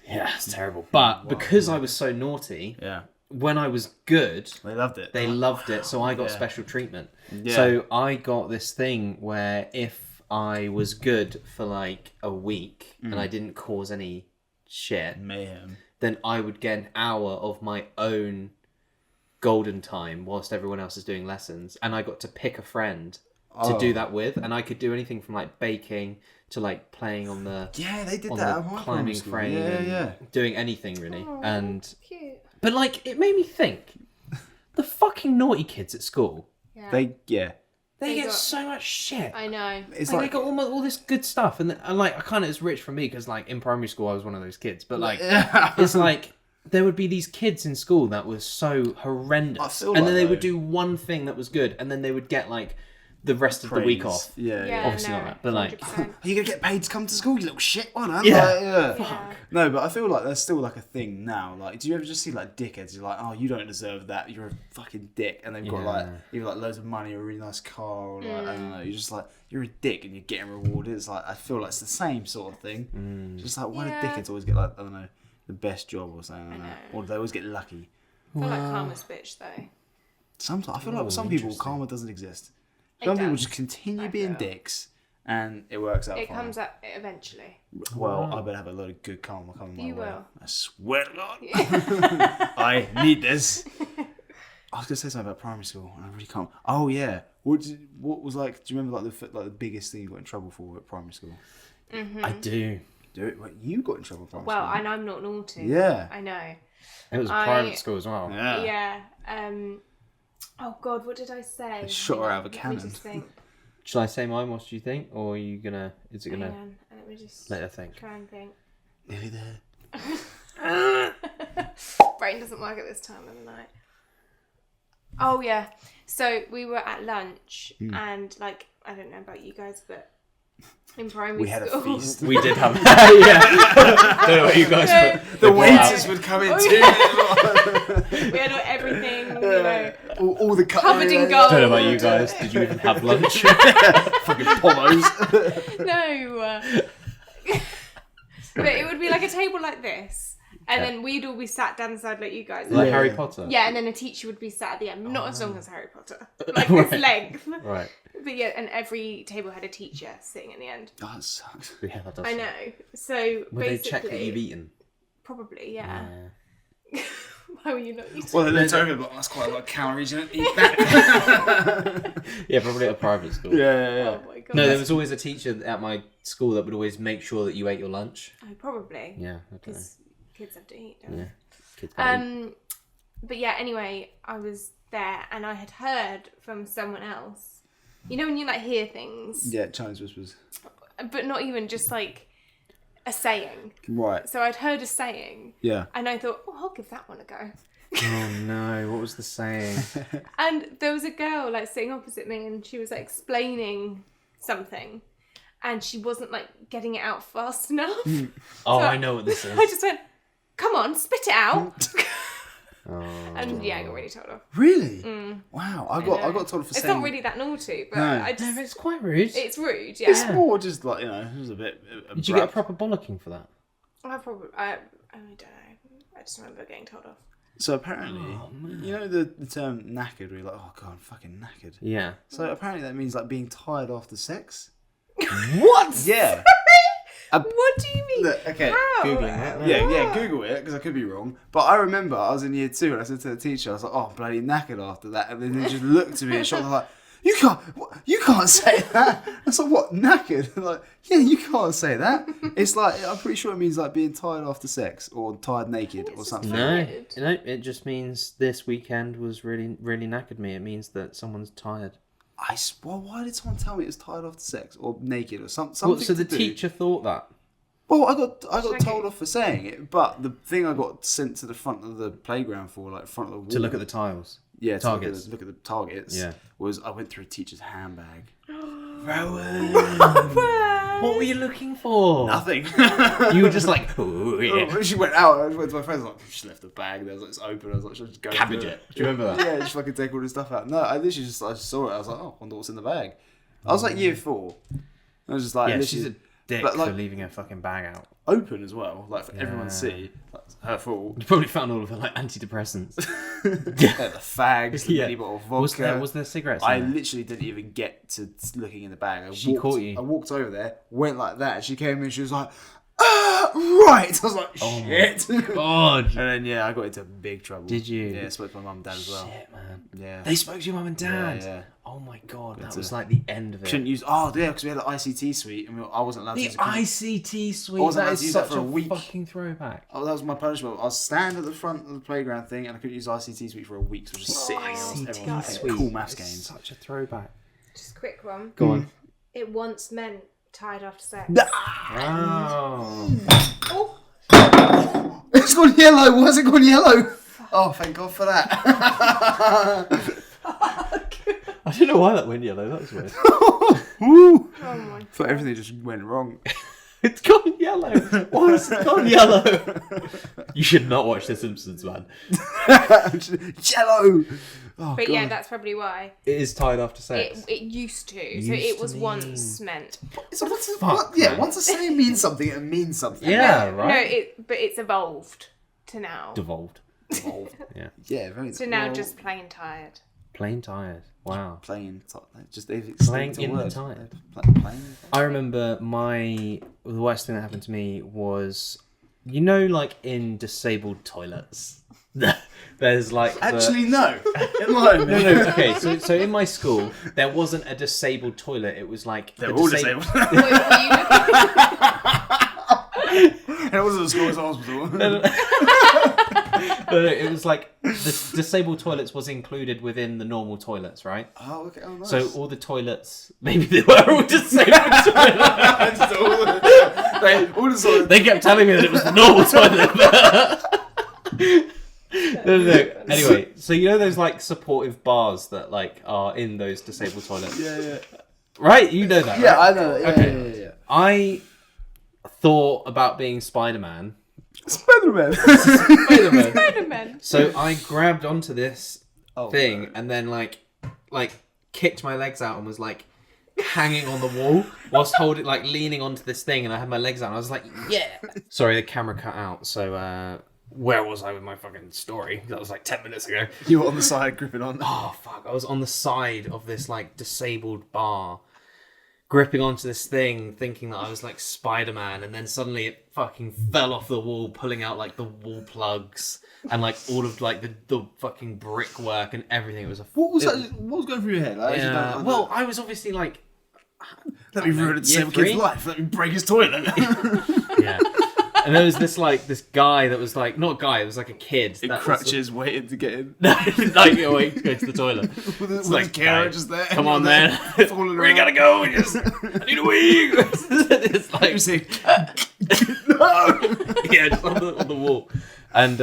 Yeah, it's terrible. But because I was so naughty, Yeah. when I was good, They loved it. they loved it, so I got Yeah. special treatment. Yeah. So I got this thing where if I was good for like a week and I didn't cause any shit, Mayhem. then I would get an hour of my own golden time whilst everyone else is doing lessons, and I got to pick a friend to do that with, and I could do anything from like baking to like playing on the Yeah, they did on that the at my climbing primary school. frame, Yeah, and yeah. doing anything really. And Cute. but like it made me think, the fucking naughty kids at school, Yeah. They they get got- so much shit. I know. It's Like, like they got all this good stuff, and like I kind of, it's rich for me because like in primary school I was one of those kids, but like it's like there would be these kids in school that was so horrendous, I feel and like then they though- would do one thing that was good, and then they would get like the rest of the week praise. off. Yeah, Yeah, yeah. Obviously no, not that, but, like- 100%. Are you gonna get paid to come to school, you little shit one? Huh? Yeah. Like, yeah. Yeah. No, but I feel like there's still like a thing now. Like, do you ever just see like dickheads? You're like, oh, you don't deserve that. You're a fucking dick, and they've got like Yeah. either like loads of money or a really nice car, or like I don't know. You're just like you're a dick, and you're getting rewarded. It's like I feel like it's the same sort of thing. Just like why Yeah. do dickheads always get like I don't know the best job or something? I don't know. know. Or do they always get lucky? I feel like karma's bitch though. Sometimes I feel like with some people karma doesn't exist. It Some people does, just continue I being feel. dicks, and it works out. It fine. comes up eventually. Well, I better have a lot of good karma coming my You way. will. I swear to God. I need this. I was gonna say something about primary school, and I really can't. Oh yeah, what was like? Do you remember like the biggest thing you got in trouble for at primary school? I do. Wait, you got in trouble at primary school? And I'm not naughty. Yeah. I know. It was a private school as well. Yeah. Oh God, what did I say? They shot her out of a Let me cannon. just think. Shall I say mine? What do you think? Or are you gonna? Is it Hang gonna? on, let me just Let her think. try and think. Nearly there. Brain doesn't work at this time of the night. Oh yeah. So we were at lunch and like I don't know about you guys, but in primary We had a school, feast. We did have. Yeah. Don't know what you guys. The waiters would come in too. we had everything, you know, all the covered in gold. Don't know about you guys. Did you even have lunch? Fucking pomos. No. But it would be like a table like this. And then we'd all be sat down the side like you guys. Like Harry Potter. Yeah, and then a teacher would be sat at the end. Not as long as Harry Potter. Like this length. Right. But yeah, and every table had a teacher sitting at the end. Oh, that sucks. Yeah, that does. I know. So Would they basically... check that you've eaten? Probably, yeah. Why were you not eating? Well, they looked over, but that's quite a lot of calories. You don't eat that. Yeah, probably at a private school. Yeah. Oh my God. No, there was always a teacher at my school that would always make sure that you ate your lunch. Oh, probably. Yeah, I don't know. Because kids have to eat, don't Yeah, they? kids gotta eat. But yeah, anyway, I was there and I had heard from someone else. You know when you like hear things? Yeah, Chinese whispers. But not even just like a saying. Right. So I'd heard a saying. Yeah. And I thought, oh, I'll give that one a go. Oh no, what was the saying? And there was a girl like sitting opposite me and she was like explaining something. And she wasn't like getting it out fast enough. Oh, So I know what this is. I just went, come on, spit it out. Oh. And yeah, I got really told off. Really? Wow. I got told for It's saying. not really that naughty, but No. I just... No, it's quite rude. It's rude, yeah. It's more just like, you know, it was a bit. Did you get a proper bollocking for that? I don't know. I just remember getting told off. So apparently, you know the term knackered, where you're like, oh god, I'm fucking knackered. Yeah. So apparently that means like being tired after sex. What? Yeah. What do you mean? Look, okay. How? Googling that. Yeah, Google it, because I could be wrong. But I remember I was in year 2 and I said to the teacher, I was like, oh, bloody knackered after that. And then he just looked at me and shocked, I was like, you can't say that. I was like, what, knackered? Like, yeah, you can't say that. It's like, I'm pretty sure it means like being tired after sex or tired naked or something. No, Tired. no, it just means this weekend was really, really knackered me. It means that someone's tired. Well, why did someone tell me it was tired after sex or naked or something? Well, so the to do? teacher thought that. Well, I got Shaggy. told off for saying it, but the thing I got sent to the front of the playground for, like front of the wall, To look at the tiles. yeah, targets. to look at the targets. Yeah. Was I went through a teacher's handbag. Rowan! What were you looking for? Nothing. You were just like, oh, yeah. When she went out, I went to my friends. Like, she left the bag. There was like, it's open. I was like, should I just go? Cabbage through it. Do you remember that? Yeah, just fucking take all this stuff out. No, I literally I just saw it. I was like, oh, I wonder what's in the bag. I was like year 4. I was just like, Yeah, literally- she's a dick but, like, for leaving her fucking bag out. open as well, like for everyone to Yeah. see. That's her fault. You probably found all of her like antidepressants. The fags, the Yeah. mini bottle of vodka. Was there cigarettes? I in there? literally didn't even get to looking in the bag. She caught you. I walked over there, went like that, and she came in. She was like, right. I was like, shit. God. And then I got into big trouble. Did you? Yeah, I spoke to my mum and dad as well. Shit, man. Yeah. They spoke to your mum and dad. Yeah. Oh my god, that But, was like the end of it. Couldn't use. Oh, yeah, because we had the ICT suite, and I wasn't allowed to The use the computer. ICT I suite. wasn't That allowed is to use that such for a a week. fucking throwback. Oh, that was my punishment. I was stand at the front of the playground thing, and I couldn't use ICT suite for a week, so I was just sitting and ICT everyone suite. playing cool maths It's games. Such a throwback. Just a quick one. Go on. It once meant tired after sex. Oh. Oh, It's gone yellow. Why has it gone yellow? Oh, thank God for that. I don't know why that went yellow. That was weird. Woo. oh my. Thought everything just went wrong. It's gone yellow. Why has it gone yellow? You should not watch The Simpsons, man. Yellow. Oh, But God. yeah, that's probably why. It is tied after sex. It used to. So Used it to was mean. once meant. So what's the fuck, Yeah, man? once a saying means something, it means something. Yeah, No, right. but it's evolved to now. Devolved. Evolved. Yeah. Yeah, very. So now well, just plain tired. Plain tired. Wow. playing. Just they've Playing extinct a in the word. tide. Playing. I remember the worst thing that happened to me was, like in disabled toilets, there's like Actually, no. Enlighten me. no. Okay, so in my school there wasn't a disabled toilet. It was like They're all disabled. Wait, were you It wasn't a school, it was a hospital. no, it was like the disabled toilets was included within the normal toilets, right? Oh, okay. Oh, nice. So all the toilets, maybe they were all disabled toilets. They kept telling me that it was the normal toilet. No. Anyway, so you know those like supportive bars that like are in those disabled toilets, Yeah. right? You know that, Yeah, right? I know. Yeah, Okay. yeah. I thought about being Spider-Man. Spider-Man. Spider-Man? So I grabbed onto this thing no. and then like kicked my legs out and was like hanging on the wall whilst holding like leaning onto this thing, and I had my legs out and I was like, yeah. Sorry, the camera cut out. So where was I with my fucking story? That was like 10 minutes ago. You were on the side gripping on. Oh fuck! I was on the side of this like disabled bar, gripping onto this thing, thinking that I was like Spider-Man, and then suddenly it fucking fell off the wall, pulling out like the wall plugs and like all of like the fucking brickwork and everything. It was What was that? What was going through your head? Like, Yeah. Well, I was obviously like, let me ruin a disabled year kid's three? life. Let me break his toilet. yeah. And there was this guy that was like, not a guy, it was like a kid. In that crutches, waiting to get in. Was, like waiting to go to the toilet. With his like, carer "Guy, just there. Come on, man. Falling Where you gotta go? I need a wee. It's like, You see, yeah, just on the wall. And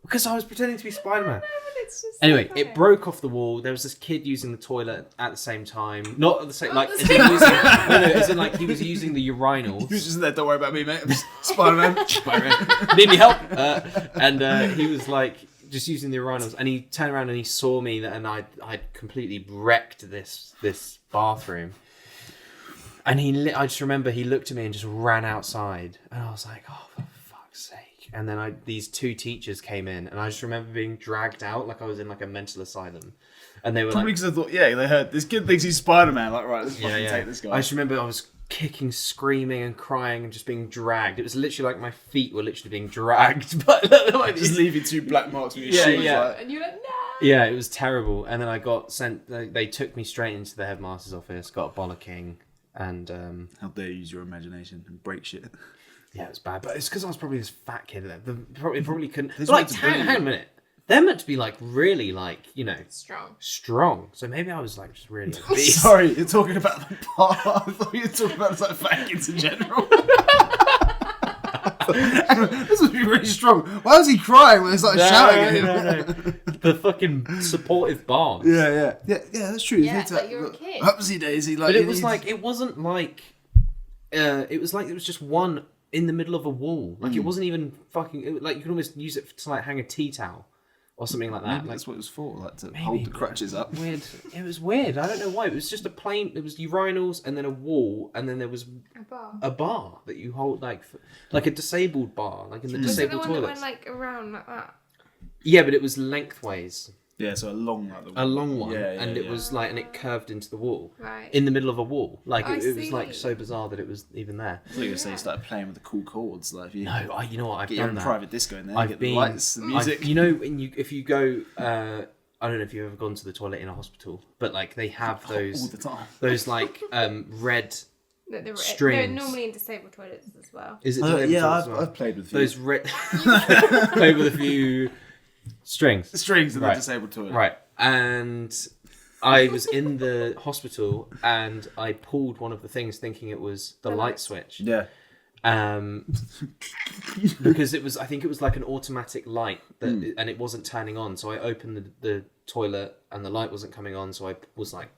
because I was pretending to be Spider-Man. It's just Anyway, so it funny. broke off the wall. There was this kid using the toilet at the same time. Not at the same, like, the as in same using, as in like he was using the urinals. he was just there. Don't worry about me, mate. I'm Spider-Man. Spider-Man. Need any help? And he was like just using the urinals, and he turned around and he saw me, and I'd completely wrecked this bathroom. And I just remember he looked at me and just ran outside, and I was like, oh, for fuck's sake. And then these two teachers came in, and I just remember being dragged out like I was in like a mental asylum. And they were Probably like, because I thought, yeah, they heard this kid thinks he's Spider-Man. Like, right, let's fucking yeah. take this guy. I just remember I was kicking, screaming, and crying, and just being dragged. It was literally like my feet were literally being dragged, but like, just leaving 2 black marks on your Yeah, shoes. yeah. Like, And you're like, no. yeah, it was terrible. And then I got sent. They took me straight into the headmaster's office, got a bollocking, and how dare you use your imagination and break shit. yeah, it was bad. But it's because I was probably this fat kid. Probably couldn't. There's But, like, meant to hang be- a minute. They're meant to be like really like Strong. strong. So maybe I was like just really obese. Sorry, you're talking about the part. I thought you were talking about like fat kids in general. This would be really strong. Why was he crying when they started shouting at him? No. The fucking supportive bars. Yeah. That's true. Yeah, like you're a kid. Upsy daisy, like. But it was like it wasn't like it was like it was just one in the middle of a wall. Like it wasn't even fucking like you could almost use it to like hang a tea towel or something like that. Maybe Like that's what it was for, like to hold the crutches up. weird. It was weird. I don't know why. It was just a plain. It was urinals and then a wall and then there was A bar. a bar that you hold like a disabled bar, like in the Was it the disabled one that toilets. went like around like that? Yeah, but it was lengthways. Yeah, so a long one. A long one, Yeah, and it was like, and it curved into the wall, Right. in the middle of a wall. Like I it was like see. so bizarre that it was even there. I thought you were going to say you started playing with the cool chords, like if you No, you know what? I've get your done own that. private disco in there, I've get been, the lights, the music. you know, if you go, I don't know if you've ever gone to the toilet in a hospital, but like they have all those the time. like red. They're Strings. normally in disabled toilets as well. Is it? I've played with those red. Played with a few strings. strings in Right. the disabled toilet. Right, and I was in the hospital and I pulled one of the things thinking it was the light switch. Yeah. Because I think it was like an automatic light that, and it wasn't turning on. So I opened the toilet and the light wasn't coming on. So I was like,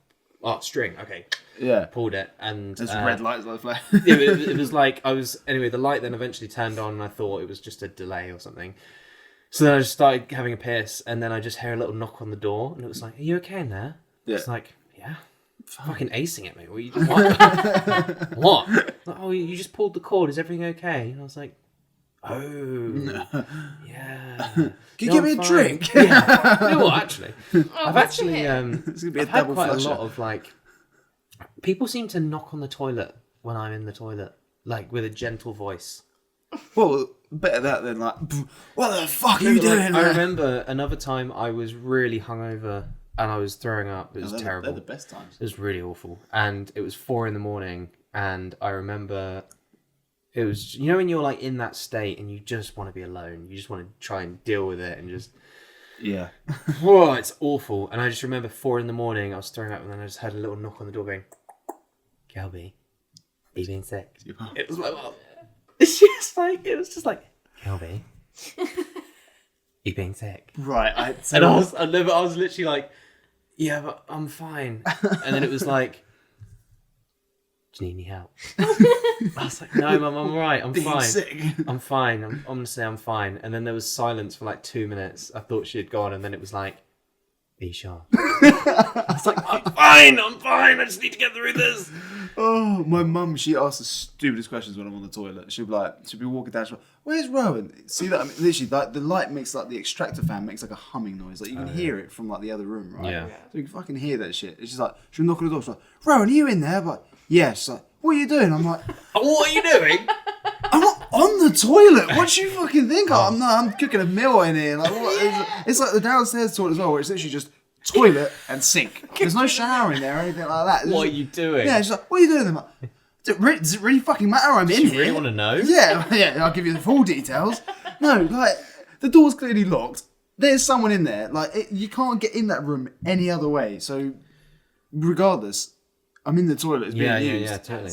oh, string. Okay. Yeah. Pulled it and There's red lights like flare. it was like anyway, the light then eventually turned on and I thought it was just a delay or something. So then I just started having a piss and then I just hear a little knock on the door and it was like, are you okay in there? Yeah. It's like, yeah. Fucking acing at me. What? What? Like, oh, you just pulled the cord. Is everything okay? And I was like, oh, yeah. Can you No, give me I'm a fine. drink? Yeah. You know what? Actually, Oh, I've what's actually it? It's gonna be a I've had double quite flusher. a lot of like. People seem to knock on the toilet when I'm in the toilet, like with a gentle voice. Well, better that than like, what the fuck are you doing? I man? remember another time I was really hungover and I was throwing up. It was terrible. They're the best times. It was really awful. And it was 4 a.m. and I remember it was, you know, when you're like in that state and you just want to be alone. You just want to try and deal with it and just... Yeah. Whoa, it's awful. And I just remember 4 a.m. I was throwing up and then I just had a little knock on the door going, Kelby, are you being sick? It was like, well, it's just like, it was just like, Kelby, are you being sick? Right. And I was literally like, yeah, but I'm fine. And then it was like, do you need any help? I was like, no, Mum, I'm all right. I'm fine. Sick. I'm fine. I'm honestly, I'm fine. And then there was silence for like 2 minutes. I thought she had gone, and then it was like, are you sure? I was like, I'm fine. I just need to get through this. Oh, my mum, she asks the stupidest questions when I'm on the toilet. She'll be walking down, she'll be like, where's Rowan? See that? I mean, literally, like, the light makes, like, the extractor fan makes, like, a humming noise. Like, you can hear it from, like, the other room, right? Yeah. So you can fucking hear that shit. It's just like, she'll knock on the door, she's like, Rowan, are you in there? I'm like, yeah. She's like, what are you doing? I'm like, What are you doing? I'm not on the toilet. What do you fucking think? I'm cooking a meal in here. Like, what? It's like the downstairs toilet as well, where it's literally just toilet and sink. There's no shower in there or anything like that. What are you doing? Yeah, she's like, what are you doing? I'm like, does it really fucking matter I'm in You here? really want to know? Yeah, I'll give you the full details. No, like, the door's clearly locked. There's someone in there. Like, you can't get in that room any other way. So, regardless, I'm in the toilet. It's being used. Yeah, totally.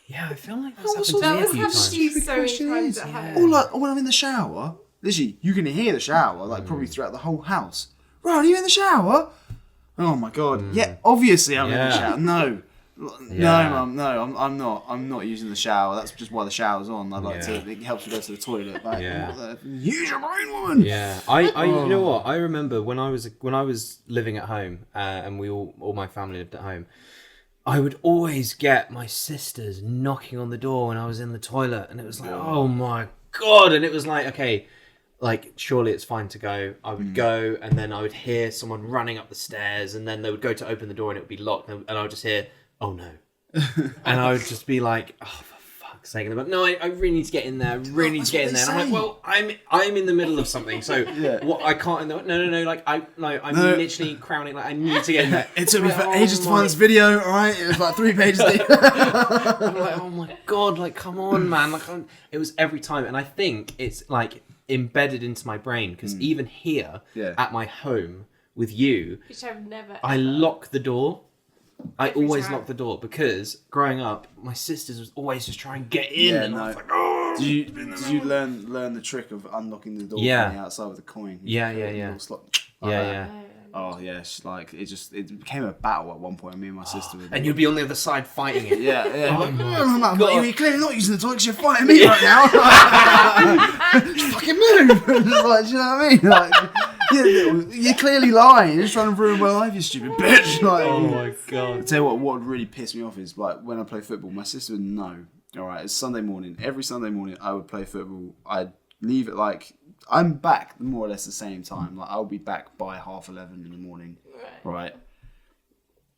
Yeah, I feel like Oh, that's what's happened to That me a was few happening times. to you so many question times is, at yeah. home. Or like when I'm in the shower, literally, you can hear the shower, like probably throughout the whole house. Right, are you in the shower? Oh my god. Yeah, obviously I'm in the Yeah. shower. No. Yeah. No, Mum, no, I'm not. I'm not using the shower. That's just why the shower's on. I like to. Yeah. It helps me go to the toilet. Like, Yeah. what the, use your brain, woman. Yeah, I you know what? I remember when I was living at home, and we all my family lived at home. I would always get my sisters knocking on the door when I was in the toilet, and it was like, oh my god! And it was like, okay, like surely it's fine to go. I would go, and then I would hear someone running up the stairs, and then they would go to open the door, and it would be locked, and I would just hear, oh no, and I would just be like, oh for fuck's sake! And I'm like, no, I really need to get in there. I really need to get in there. And I'm like, well, I'm in the middle of something, so what? I can't. No, like I'm literally crowning. Like I need to get in there. It took me Like, for oh ages to my find this video. All right, it was like 3 pages deep. I'm like, oh my god, like come on, man! Like it was every time, and I think it's like embedded into my brain because even here at my home with you, Which I've never. I ever- lock the door. I Every always time. lock the door because growing up, my sisters was always just trying to get in, Yeah, and no. I was like, oh. Did you learn the trick of unlocking the door Yeah. from the outside with a coin? Yeah. Little slot like Yeah, that. yeah. Oh yes, like it became a battle at one point. Me and my sister would. And you'd be on the other side fighting it. Yeah. Oh Like, my "Oh, God. you're clearly not using the toilet 'cause you're fighting me right now. Fucking move! Just like, do you know what I mean? Like, you're clearly lying. You're just trying to ruin my life, you stupid bitch. Like, Oh my I god. tell you what would really piss me off is like when I play football. My sister would know. All right, it's Sunday morning. Every Sunday morning, I would play football. I'd leave it like I'm back more or less the same time. Like I'll be back by 11:30 in the morning. Right.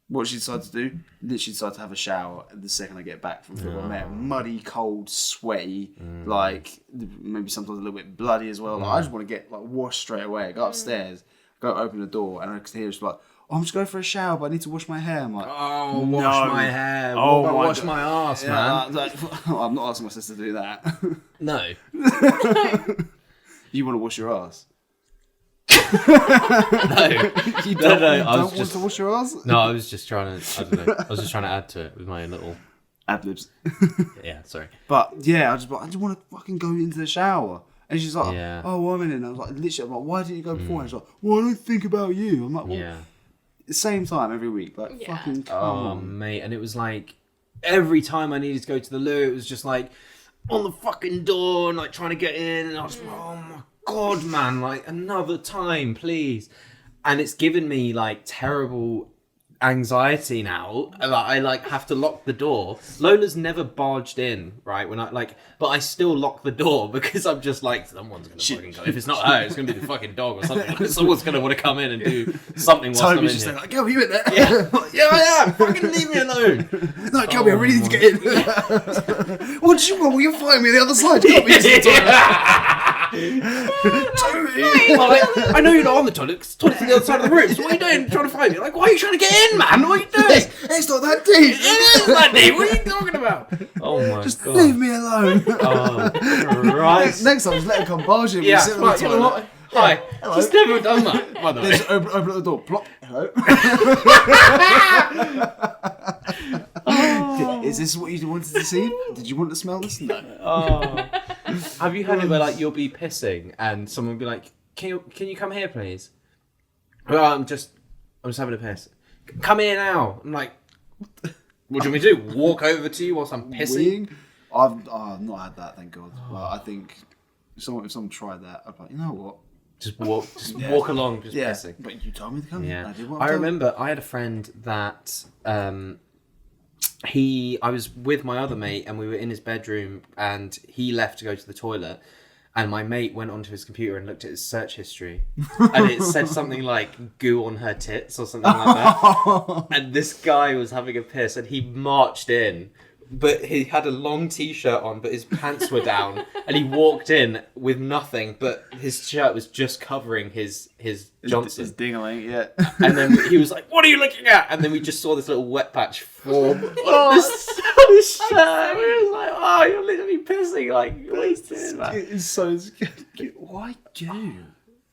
What she decided to do? Literally decided to have a shower the second I get back from football. Mate, muddy, cold, sweaty, like maybe sometimes a little bit bloody as well. Like, I just want to get like washed straight away. I go upstairs, go open the door, and I can hear it's like, oh, I'm just going for a shower, but I need to wash my hair. I'm like, Oh, wash my hair. Oh What about my wash God. my ass, yeah, man. I'm not asking my sister to do that. No. You want to wash your ass? No. You No, no, I don't was want just to wash your ass? No, I was just trying to. I don't know. I was just trying to add to it with my little. Ad-libs. Yeah, sorry. But yeah, I just want to fucking go into the shower. And she's like, Yeah. oh, 1 minute. And I was like, literally, I'm like, why didn't you go before? And she's like, well, I don't think about you. I'm like, well, Yeah. same time every week. Like, Yeah. fucking come Oh on. mate, and it was like every time I needed to go to the loo, it was just like on the fucking door and like trying to get in, and I was like, oh my god, man, like another time, please. And it's given me like terrible anxiety now. I like have to lock the door. Lola's never barged in, right? But I still lock the door because I'm just like, someone's gonna fucking come. If it's not her, it's gonna be the fucking dog or something. Like, someone's gonna want to come in and do something whilst I'm in Toby's just here. like, "Go, you in there?" Yeah, yeah, I am. Fucking leave me alone. No, Kelby, I really need to get in. What do you want? Well, you're fighting me on the other side. You got me into the toilet. Like, I know you're not on the toilet. 'Cause the toilet's on the other side of the room. So what are you doing trying to find me? Like, why are you trying to get in, man? What are you doing? It's not that deep. It is that deep. What are you talking about? Oh my Just god. leave me alone. Oh, Christ. Next time, just let him come barge in. Yeah, Sit on the right, you know toilet. what? Hi. Hello. He's never done that, by the way. Just open up the door. Plop. Hello. Is this what you wanted to see? Did you want to smell this? No. Oh. Have you had it where like you'll be pissing and someone will be like, can you come here, please? Well, I'm just having a piss. Come here now. I'm like, what do you want me to do? Walk over to you whilst I'm pissing? I've not had that, thank God. But I think if someone tried that, I'd be like, you know what? Just walk along, just pissing. But you told me to come. Yeah, I did what I I'm told. remember I had a friend that I was with my other mate and we were in his bedroom and he left to go to the toilet and my mate went onto his computer and looked at his search history and it said something like goo on her tits or something like that. And this guy was having a piss and he marched in. But he had a long t-shirt on, but his pants were down, and he walked in with nothing, but his shirt was just covering his Johnson. His ding-a-ling, yeah. And then he was like, "What are you looking at?" And then we just saw this little wet patch form on his shirt. We was like, "Oh, you're literally pissing! Like, what are you doing, man?" It's so why do?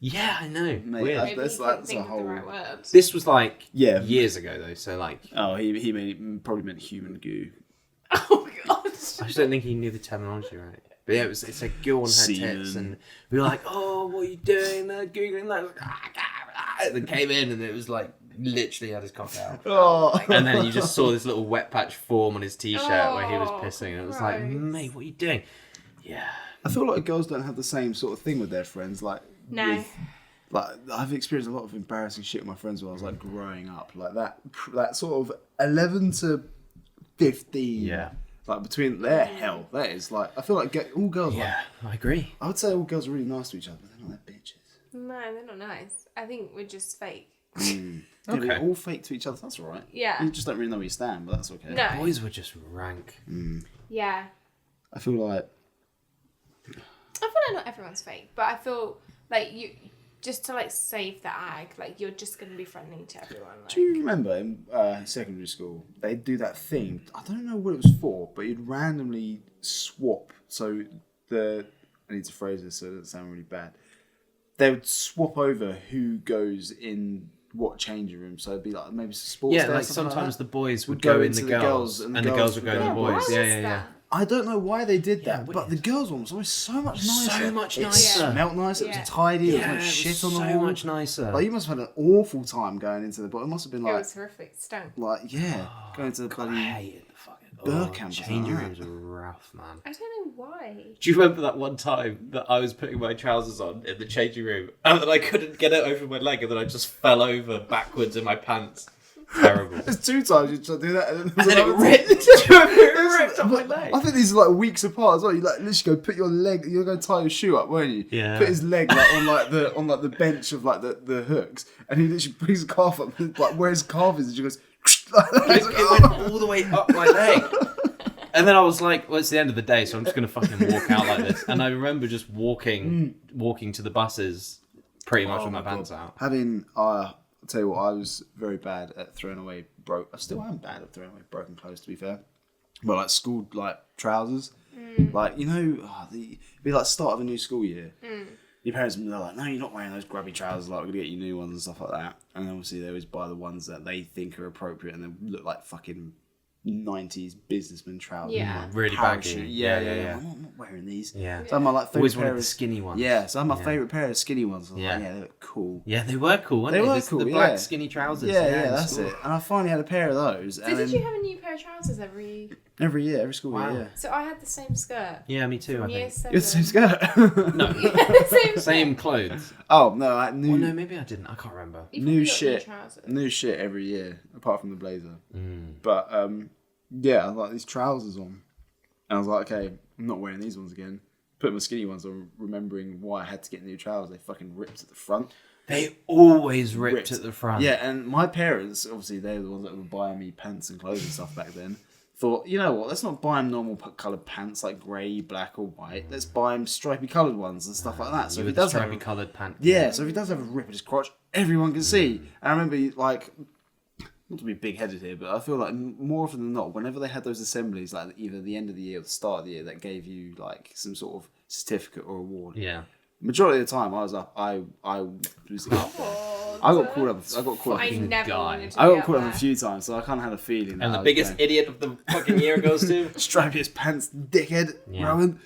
Yeah, I know. Mate, Weird. Maybe That's you couldn't a think of whole. the right words. This was like Yeah. years ago though, so like Oh, he probably meant human goo. Oh god. I just don't think he knew the terminology right. But yeah, it said goo on her Semen. tits, and we were like, "Oh, what are you doing?" They're googling that. Like, and then came in, and it was like literally had his cock out. Oh. And then you just saw this little wet patch form on his t-shirt where he was Oh, pissing, and it was like, gross. "Mate, what are you doing?" Yeah. I feel like girls don't have the same sort of thing with their friends. Like, No. like I've experienced a lot of embarrassing shit with my friends when I was like growing up. Like that sort of 11 to 15. Yeah. Like between their hell, that is like I feel like all girls. Yeah, I agree. I would say all girls are really nice to each other, but they're not that bitches. No, they're not nice. I think we're just fake. Yeah, Okay. we're all fake to each other. That's all right. Yeah. You just don't really know where you stand, but that's okay. No. Boys were just rank. Yeah. I feel like Not everyone's fake, but I feel like you just to like save the ag, like you're just gonna be friendly to everyone. Like. do you remember in secondary school they'd do that thing? I don't know what it was for, but you'd randomly swap. So I need to phrase this so it doesn't sound really bad. They would swap over who goes in what changing room. So it'd be like maybe sports. Yeah, day or like something sometimes like the boys would Would go go in into the the girls, girls, and the girls would go in the Yeah, boys. why Yeah, is yeah, yeah. that? that. I don't know why they did that, Yeah, but the girls' one was always so much nicer. So much It nicer. smelled nice. It Yeah. was tidy. There Yeah, was no it shit was on the so wall. much nicer. Like you must have had an awful time going into the. But it must have been It like was horrific. Stunk. going to the God, I bloody. hated the fucking Burr camp or changing something like rooms were rough, man. I don't know why. Do you remember that one time that I was putting my trousers on in the changing room and then I couldn't get it over my leg and then I just fell over backwards in my pants? Terrible. There's 2 times you tried to do that, and And then it another ripped, time. it ripped up my leg. I think these are like weeks apart as well. You like literally go put your leg. You're going to tie your shoe up, weren't you? Yeah. Put his leg like on the bench of like the hooks, and he literally brings his calf up, like where his calf is, and she goes. Like that. He's like, It went all the way up my leg. And then I was like, well, it's the end of the day, so I'm just going to fucking walk out like this. And I remember just walking to the buses pretty much with my pants out. Having, I'll tell you what, I was very bad at throwing away I still am bad at throwing away broken clothes, to be fair. But like school, like trousers, like, you know, it'd be like start of a new school year. Your parents are like, no, you're not wearing those grubby trousers, like, we're going to get you new ones and stuff like that. And obviously they always buy the ones that they think are appropriate and they look like fucking 90s businessman trousers. Yeah. Really Parachute. baggy. Yeah. I'm not wearing these. Yeah. So I'm my like Always favourite pair wanted the of skinny ones. Yeah, so I'm my favourite pair of skinny ones. I was Yeah. like, yeah, they look cool. Yeah, they were cool, weren't they? They were The cool, black yeah. skinny trousers. Yeah, in that's school. it. And I finally had a pair of those. So and did then, you have a new pair pair of trousers every Every school Wow. year. So I had the same skirt. Yeah, me too. I Year think. 7. You had the same skirt. No, same. same clothes. Oh no, I knew Well, no, maybe I didn't. I can't remember. You New probably got shit. trousers. new shit every year, apart from the blazer. Mm. But yeah, I had like these trousers on, and I was like, okay, I'm not wearing these ones again. Put my skinny ones on, remembering why I had to get new trousers. They fucking ripped at the front. They always ripped at the front. Yeah, and my parents, obviously, they were the ones that were buying me pants and clothes and stuff back then. Thought, you know what? Let's not buy them normal coloured pants like grey, black, or white. Let's buy him stripy coloured ones and stuff like that. So You if he with the does have stripy coloured pant. yeah, so if he does have a rip at his crotch, everyone can see. And I remember, like, not to be big-headed here, but I feel like more often than not, whenever they had those assemblies, like either the end of the year or the start of the year, that gave you like some sort of certificate or award. Yeah. Majority of the time, I was up. I was up there. I got called up. I got called up. I never guy. wanted to I be got up called up there. a few times, so I kind of had a feeling. And that the I was biggest going, idiot of the fucking year goes to. strippiest pants, dickhead, Yeah. Rowan.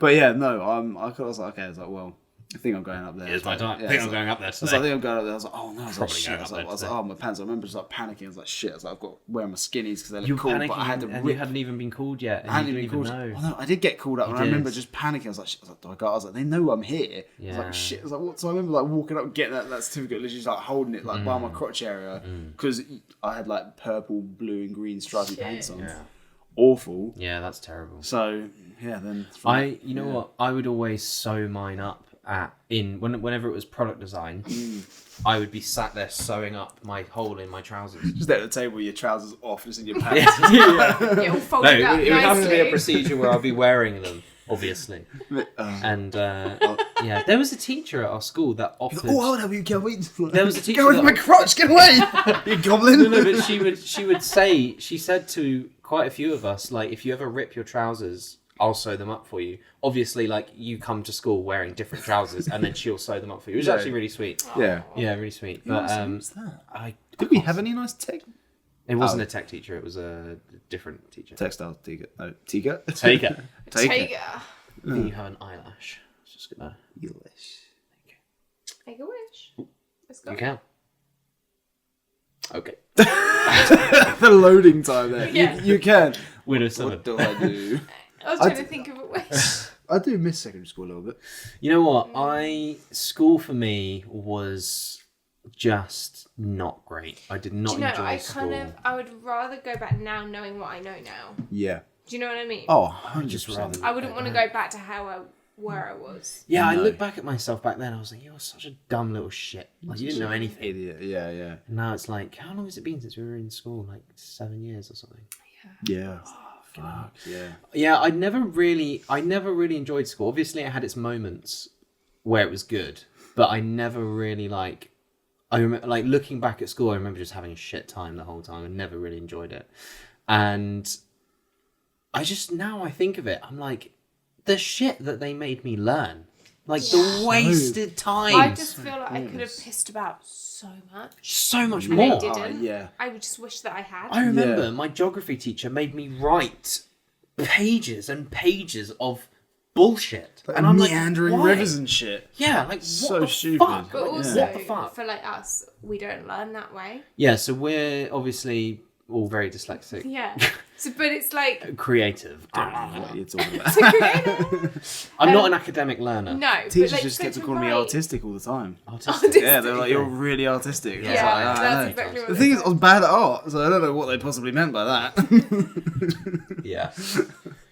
But yeah, no, I was like, okay, I was like, well, I think I'm going up there. Here's my time. Yeah, I think so- I'm going up there I was like, I today. think I'm going up there. I was like, oh no, I was like, Probably shit. going I was up like, there oh, my pants. I remember just like panicking. I was like, shit. I was like, I've got to wear my skinnies because they look You were cool, panicking but I had to and rip. you hadn't even been called yet. And I hadn't you even didn't called. even know. Oh, no, I did get called up, You and I remember did. just panicking. I was like, shit. I was like, do I go? I was like, they know I'm here. I was Yeah. like, shit. I was like, what? So I remember like walking up, getting that certificate, literally just like holding it like by my crotch area because I had like purple, blue, and green stripy pants on. Yeah. Awful. Yeah, that's terrible. So yeah, then You know what? I would always sew mine up whenever it was product design. I would be sat there sewing up my hole in my trousers. just there at the table, with your trousers off, just in your pants. Yeah. It all No, folded up it would have to be a nicely. procedure where I'll be wearing them, obviously. And yeah, there was a teacher at our school that offered. Oh, hold up, you can't wait. There was a teacher Get away that- from my crotch! Get away! You goblin! No, but she said to quite a few of us, like, if you ever rip your trousers, I'll sew them up for you. Obviously, like, you come to school wearing different trousers, and then she'll sew them up for you. It was Yeah. actually really sweet. Yeah. Yeah, really sweet. But What's that? Did we have any nice tech? It wasn't a tech teacher. It was a different teacher. Textile Tiga. No, Tiga? Taker. Take it. I think you have an eyelash. It's just gonna. Make a wish. Let's go. You can. Okay. The loading time there. Yeah. You can. Widow What seven. do I do? I was trying to think of a wish. I do miss secondary school a little bit. You know what? School for me was just not great. I did not Do you know, enjoy I school. I would rather go back now knowing what I know now. Yeah. Do you know what I mean? Oh, just 100%. rather- I wouldn't want to go back to where I was. Yeah, I No. look back at myself back then. I was like, "You're such a dumb little shit. Like you didn't know anything." Idiot. Yeah, yeah. And now it's like, how long has it been since we were in school? Like 7 years or something. Yeah. Fuck, yeah. Yeah, I never really enjoyed school. Obviously, it had its moments where it was good, but I never really like. I remember, like looking back at school, I remember just having a shit time the whole time and never really enjoyed it. And I just now I think of it, I'm like, the shit that they made me learn, like the wasted time, I just feel like I could have pissed about so much. so much And I more. didn't. yeah. I would just wish that I had. I remember Yeah. my geography teacher made me write pages and pages of bullshit, and I'm like, meandering why? rivers and shit. Yeah, like So what the stupid. fuck? But Yeah. also, What the fuck? for like us, we don't learn that way. Yeah, so we're obviously all very dyslexic, Yeah. So, but it's like, creative. What are you talking about? I'm not an academic learner. no. Teachers but like, just so kept to calling me write- artistic all the time. Autistic. Yeah, they're like, you're really artistic. I was Yeah, like, "Ah, I that's know." exactly what The they thing is, said. I was bad at art, so I don't know what they possibly meant by that. Yeah.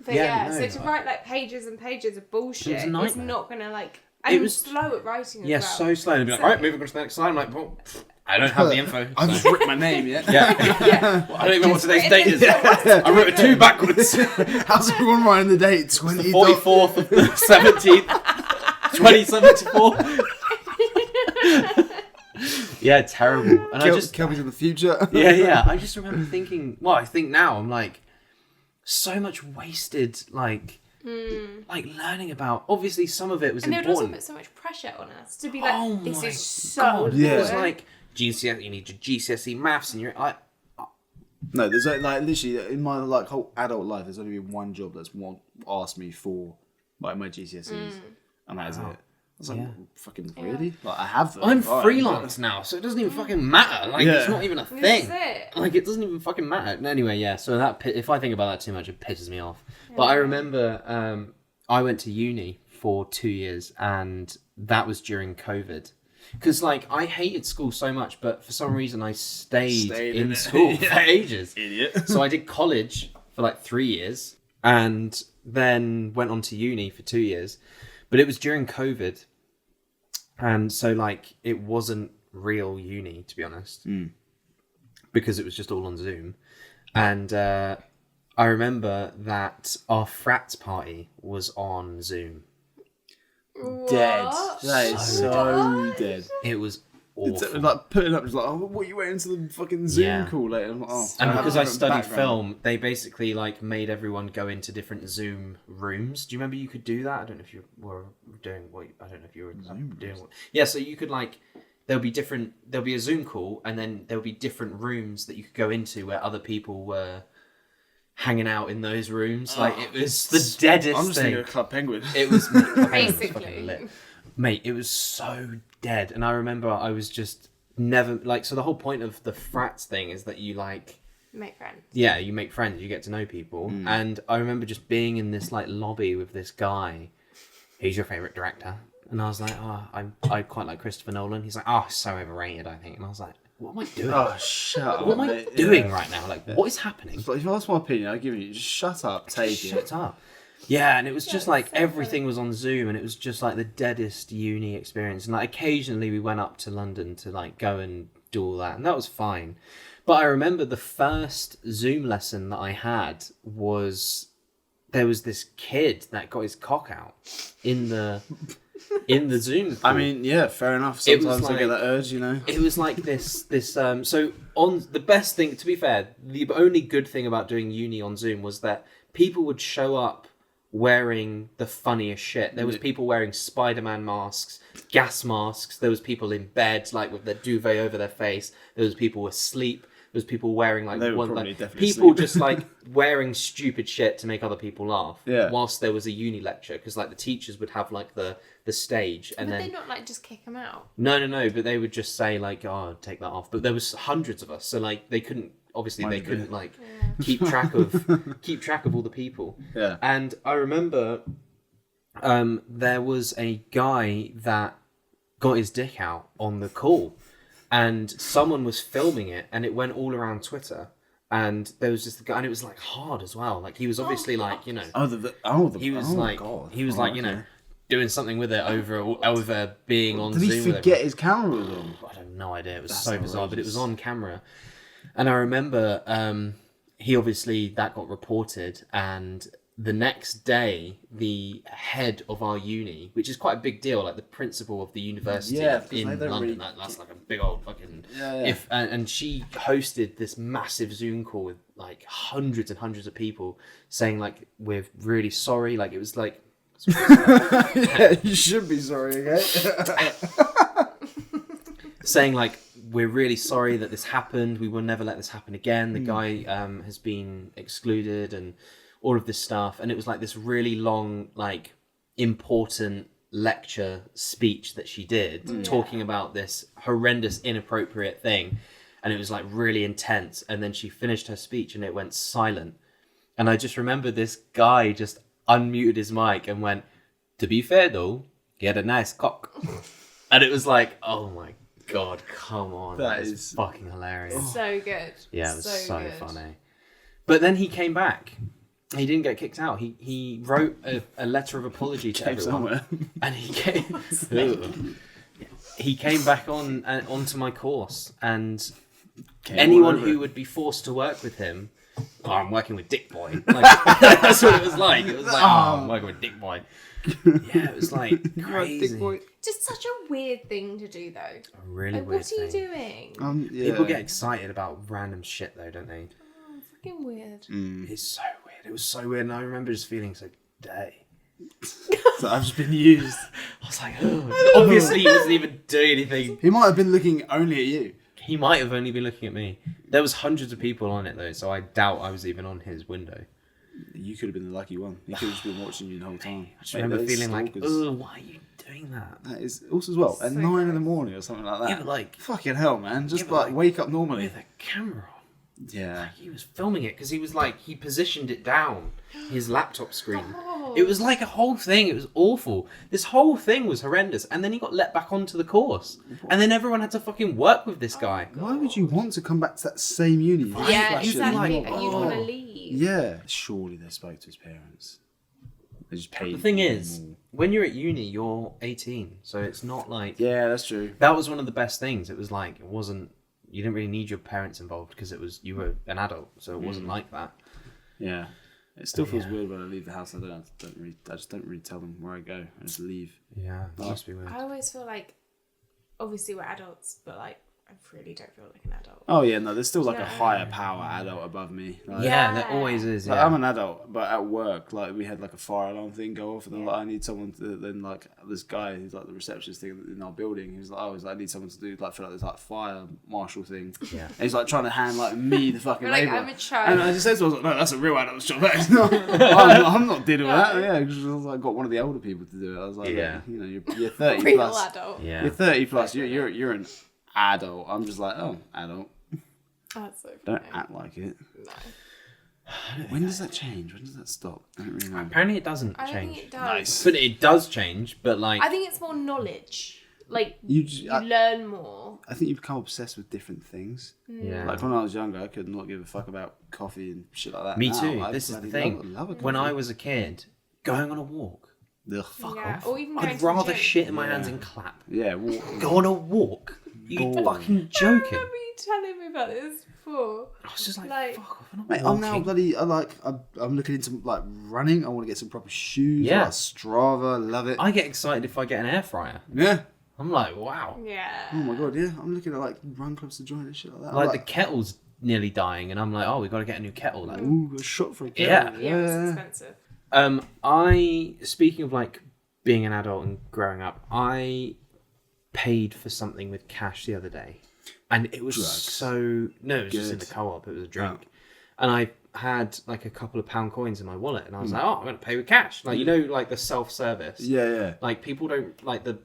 But Yeah, yeah, no, so to write like pages and pages of bullshit, It was a it's nightmare. not gonna like. It I'm was- slow at writing as Yeah, well. so slow. And be like, So- all right, moving on to the next slide. I'm like, well, I don't have the info. I've so- just written my name, yeah? Yeah. Well, I don't even know what today's date is. Yeah. I wrote a 2 backwards. How's everyone writing the date? 20. 44th of the 17th. 2074. Yeah, terrible. And I just Kelby's in the future. yeah. I just remember thinking. Well, I think now I'm like, so much wasted. Like learning about. Obviously, some of it was And they would also important. put so much pressure on us to be like, Oh this my is so God, important. it was like GCSE. You need your GCSE maths, and you're like, No, there's like literally in my like whole adult life, there's only been one job that's asked me for like my GCSEs, and that is it. was like, Yeah. fucking really? Like, I have them. I'm fine, freelance now, so it doesn't even fucking matter. Like, it's Yeah. not even a This thing. is it. Like, it doesn't even fucking matter. Anyway, yeah, so if I think about that too much, it pisses me off. But I remember I went to uni for 2 years, and that was during COVID. Because, like, I hated school so much, but for some reason I stayed in school for ages. Idiot. So I did college for, like, 3 years, and then went on to uni for 2 years. But it was during COVID, and so, like, it wasn't real uni, to be honest. Because it was just all on Zoom. And I remember that our frat party was on Zoom. Dead. What? That is so What? dead. It was It's awful. like putting up, just like, oh, what are you waiting to the fucking Zoom Yeah. call later? I'm like, oh, And because I different studied background. film, they basically like made everyone go into different Zoom rooms. Do you remember you could do that? I don't know if you were doing what. I don't know if you were doing what. Yeah, so you could like. There'll be a Zoom call, and then there'll be different rooms that you could go into where other people were hanging out in those rooms. Like, it was the deadest I'm just thing. thinking of Club Penguin. It was fucking Basically. lit. Mate, it was so dead. And I remember I was just never like, so the whole point of the frats thing is that you like, Make friends. yeah, you make friends, you get to know people. And I remember just being in this like lobby with this guy. Who's your favorite director? And I was like, I quite like Christopher Nolan. He's like, so overrated, I think. And I was like, what am I doing? Oh, shut up. What am I mate. doing Yeah. right now? Like, what is happening? But if you ask my opinion, I give you just shut up, take Shut it. up. Yeah, and it was just That's like so everything was on Zoom, and it was just like the deadest uni experience. And like occasionally we went up to London to like go and do all that, and that was fine. But I remember the first Zoom lesson that I had was there was this kid that got his cock out in the Zoom call. I mean, yeah, fair enough. It was Sometimes I get like- that urge, you know. It was like this so on the best thing, to be fair, the only good thing about doing uni on Zoom was that people would show up wearing the funniest shit. There was people wearing Spider-Man masks, gas masks. There was people in bed, like with their duvet over their face. There was people asleep. There was people wearing like They were one, probably like definitely people asleep. just like wearing stupid shit to make other people laugh. Yeah. Whilst there was a uni lecture, because like the teachers would have like the stage, and Would then they not like just kick them out? no, but they would just say like, "Oh, take that off." But there was hundreds of us, so like they couldn't. Obviously, they couldn't like keep track of all the people. Yeah. And I remember, there was a guy that got his dick out on the call, and someone was filming it, and it went all around Twitter. And there was just the guy, and it was like hard as well. Like he was obviously like, you know, he was like, God. he was like, you know, doing something with it over being on Did Zoom. he with forget his camera was on? I have no idea. It was That's so bizarre, but it outrageous. was on camera. And I remember he obviously, that got reported, and the next day, the head of our uni, which is quite a big deal, like the principal of the university Yeah, because in they don't London, really- that's like a big old fucking... Yeah. And she hosted this massive Zoom call with like hundreds and hundreds of people saying like, we're really sorry. Like it was like... Yeah, you should be sorry, okay? saying like, we're really sorry that this happened. We will never let this happen again. The guy has been excluded and all of this stuff. And it was like this really long, like important lecture speech that she did talking about this horrendous, inappropriate thing. And it was like really intense. And then she finished her speech and it went silent. And I just remember this guy just unmuted his mic and went, "To be fair though, he had a nice cock." And it was like, oh my God, come on. That That is is- fucking hilarious. So good. Yeah, it was so good. funny. But then he came back. He didn't get kicked out. He wrote a letter of apology to Came everyone. somewhere. And he came back onto my course, and anyone all over who it. would be forced to work with him, I'm working with Dick Boy. Like, that's what it was like. It was like, I'm working with Dick Boy. Yeah, it was like crazy. Big boy. Just such a weird thing to do, though. A really Like, weird what are you thing. doing? Yeah. People get excited about random shit though, don't they? Oh, fucking weird. It's so weird. It was so weird, and I remember just feeling so dirty. So I've just been used. I was like, oh. Obviously, he wasn't even doing anything. He might have been looking only at you. He might have only been looking at me. There was hundreds of people on it though, so I doubt I was even on his window. You could have been the lucky one. He could have just been watching you the whole time. I just remember feeling like, oh, why are you doing doing that. That is also as well at So 9 in the gross. morning or something like that. Yeah, but like Fucking hell, man! Just Yeah, but like like- wake up normally. with a camera on. Yeah. He was filming it because he was like, he positioned it down his laptop screen. Oh. It was like a whole thing. It was awful. This whole thing was horrendous. And then he got let back onto the course. And then everyone had to fucking work with this guy. Why would you want to come back to that same uni? Yeah, Like, exactly. like, And you want to oh. leave. Yeah. Surely they spoke to his parents. They just paid. The thing him is, more. when you're at uni, you're 18. So it's not like... Yeah, that's true. That was one of the best things. It was like, it wasn't... You didn't really need your parents involved because it was you were an adult. So it wasn't like that. Yeah. It still feels Yeah. weird when I leave the house. I just don't really tell them where I go. I just leave. Yeah, it must be weird. I always feel like, obviously we're adults, but like I really don't feel like an adult. Oh yeah, no, there's still like a Yeah. higher power adult above me. Like, Yeah, there Yeah. always is. Like, Yeah. I'm an adult, but at work, like we had like a fire alarm thing go off, and then like I need someone to. Then like this guy who's like the receptionist thing in our building, he's like, I need someone to do like fill out this like fire marshal thing. Yeah. And he's like trying to hand like me the fucking You're like, label. I'm a child. And I just said to him, I was like, no, that's a real adult's job. That is not. I'm not dealing with that. No. Yeah, because I was like, got one of the older people to do it. I was like, Yeah. you know, you're 30 Real plus. adult. Yeah. You're 30 plus. You're an adult. I'm just like, oh, adult. Oh, that's so Don't funny. act like it. No. When does that change? When does that stop? I don't really know. Apparently it doesn't I don't change. think it does. Nice. But it does change, but like... I think it's more knowledge. Like You, you I, learn more. I think you become obsessed with different things. yeah. Like when I was younger, I could not give a fuck about coffee and shit like that. Me Now, too. I This is the bloody thing. love a When I coffee. was a kid, going on a walk, Ugh. fuck Yeah, off. or even going I'd to the rather gym. shit in my Yeah. hands and clap. Yeah, Go on a walk. You Boring. fucking I joking. remember you telling me about this before. I was just like, Like- fuck off. I'm not mate, I'm now walking. bloody. I'm looking into like running. I want to get some proper shoes. Yeah. Like Strava, love it. I get excited if I get an air fryer. Yeah. I'm like, wow. Yeah. Oh my god, yeah. I'm looking at like run clubs to join and shit like that. Like I'm the kettle's nearly dying, and I'm like, oh, we got to get a new kettle. Like, ooh, a shot for a Yeah. kettle. Yeah, it's expensive. Speaking of like being an adult and growing up, I paid for something with cash the other day, and it was Drugs. no, it was just in the Good. co-op. It was a drink, and I had like a couple of pound coins in my wallet, and I was like, oh, I'm gonna pay with cash. Like, you know, like the self-service. Yeah, yeah. Like people don't like the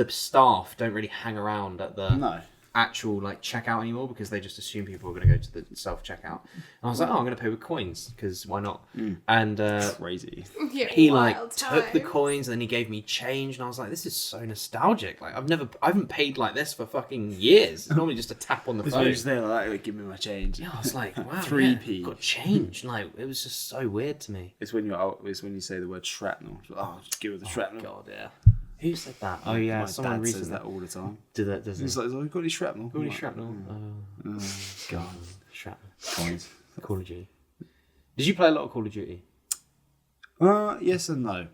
staff don't really hang around at the No. actual like checkout anymore because they just assume people are going to go to the self checkout. And I was like, oh, I'm going to pay with coins because why not? And Crazy. Yeah, he like wild took the times. coins and then he gave me change, and I was like, this is so nostalgic. Like I haven't paid like this for fucking years. It's normally just a tap on the It's phone. just there like, give me my change. Yeah, I was like, wow, 3p. yeah, got change. Like it was just so weird to me. It's when it's when you say the word shrapnel. Oh, just give her the shrapnel. God, yeah. Who said that? Oh yeah, My someone dad recently says that all the time. did that. Doesn't He's he? like, oh, you got any shrapnel? Got any I'm like, shrapnel? God. Shrapnel. Coins. Call of Duty. Did you play a lot of Call of Duty? Yes and no.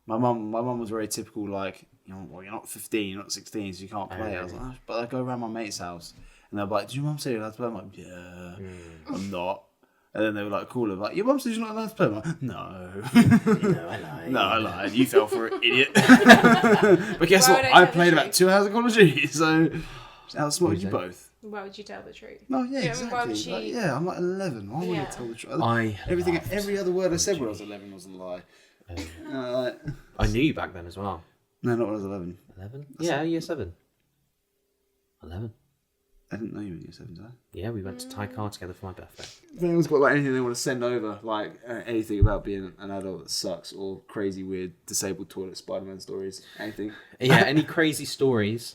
My mum was very typical, like, you know, well, you're not 15, you're not 16, so you can't play. I was like, oh, but I go around my mate's house, and they're like, "Did your mum say you're allowed to play?" I'm like, "Yeah, I'm not." And then they were like, "Cool." Like, "Your mum says you're not allowed to play." I'm like, "No, No, I lied. no, I lied. You fell for it, idiot." But guess Why what? would I I tell the played about truth? 2 hours of Call of Duty, so outsmarted you both. Why would you tell the truth? No, yeah, Yeah, why would exactly. she- Like, yeah, I'm like 11. Why would I Yeah. tell the truth? I Every other word I said when I was 11 was a lie. Like, I knew you back then as well. no, not when I was 11. 11? Yeah, year 7. 11. I didn't know you were in year 7, did I? Yeah, we went to Thai car together for my birthday. If anyone's got like anything they want to send over, like anything about being an adult that sucks, or crazy, weird, disabled toilet Spider-Man stories, anything. Yeah, any crazy stories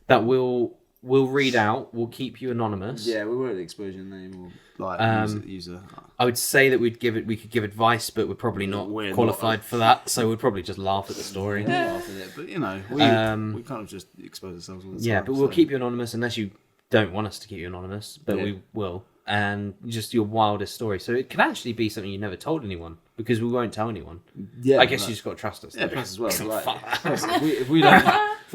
that we'll read out, we'll keep you anonymous. Yeah, we won't expose your name or like user. I would say that we could give advice, but we're probably not We're not. qualified for that, so we'd probably just laugh at the story. We'll laugh at it, but you know, we kind of just expose ourselves all the time. Yeah, but we'll so- keep you anonymous unless you don't want us to keep you anonymous, but Yeah. we will. And just your wildest story. So it could actually be something you never told anyone because we won't tell anyone. Yeah, I guess like- you just got to trust us. Yeah, though. because as well, like, Fuck. if we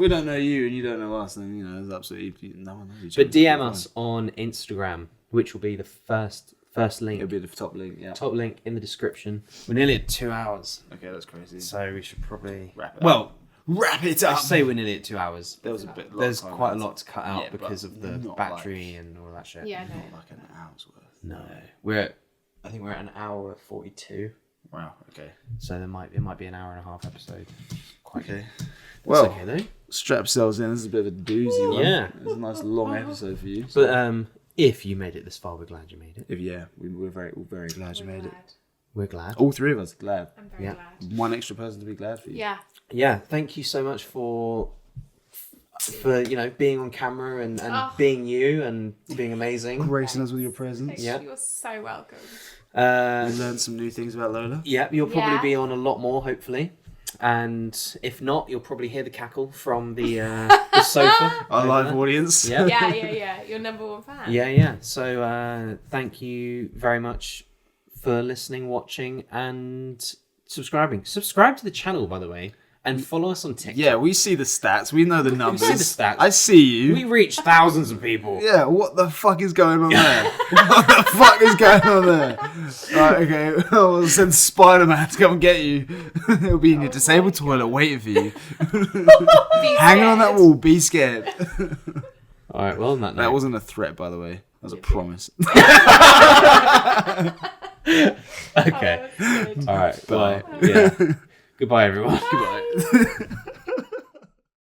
don't know you and you don't know us, then you know, there's absolutely no one knows each But other. DM us on Instagram, which will be the first link. It'll be the top link. Yeah. Top link in the description. We're nearly at 2 hours, Okay, that's crazy. so we should probably Wrap it up. Well, Wrap it I up. say we're nearly at 2 hours. There was a bit. There's of time quite a left. lot to cut out Yeah, but because of the not battery and all that shit. Yeah, no. Not like an hour's worth. No, I think we're at an hour 42. Wow. Okay. So it might be an hour and a half episode. Quite Okay. Well, okay though. strap yourselves in. This is a bit of a doozy one. Yeah. It's a nice long episode for you. So. But if you made it this far, we're glad you made it. We're very glad you made it. We're glad. All three of us are glad. I'm very glad. One extra person to be glad for you. Yeah. Yeah, thank you so much for being on camera and being you and being amazing. Gracing us with your presence. Yeah. You're so welcome. We learned some new things about Lola. Yeah, you'll probably be on a lot more, hopefully. And if not, you'll probably hear the cackle from the sofa. Our live audience. Yeah. Yeah. Your number one fan. Yeah. So thank you very much for listening, watching, and subscribing. Subscribe to the channel, by the way, and follow us on TikTok. Yeah, we see the stats. We know the numbers. see the stats. I see you. We reach thousands of people. Yeah, what the fuck is going on there? What the fuck is going on there? Right, okay, we'll send Spider-Man to come and get you. He'll be in your disabled toilet waiting for you. Hanging on that wall, be scared. Alright, well, on that note. That wasn't a threat, by the way. That was a promise. Okay. Oh, Alright, well, yeah. Goodbye, everyone. Goodbye.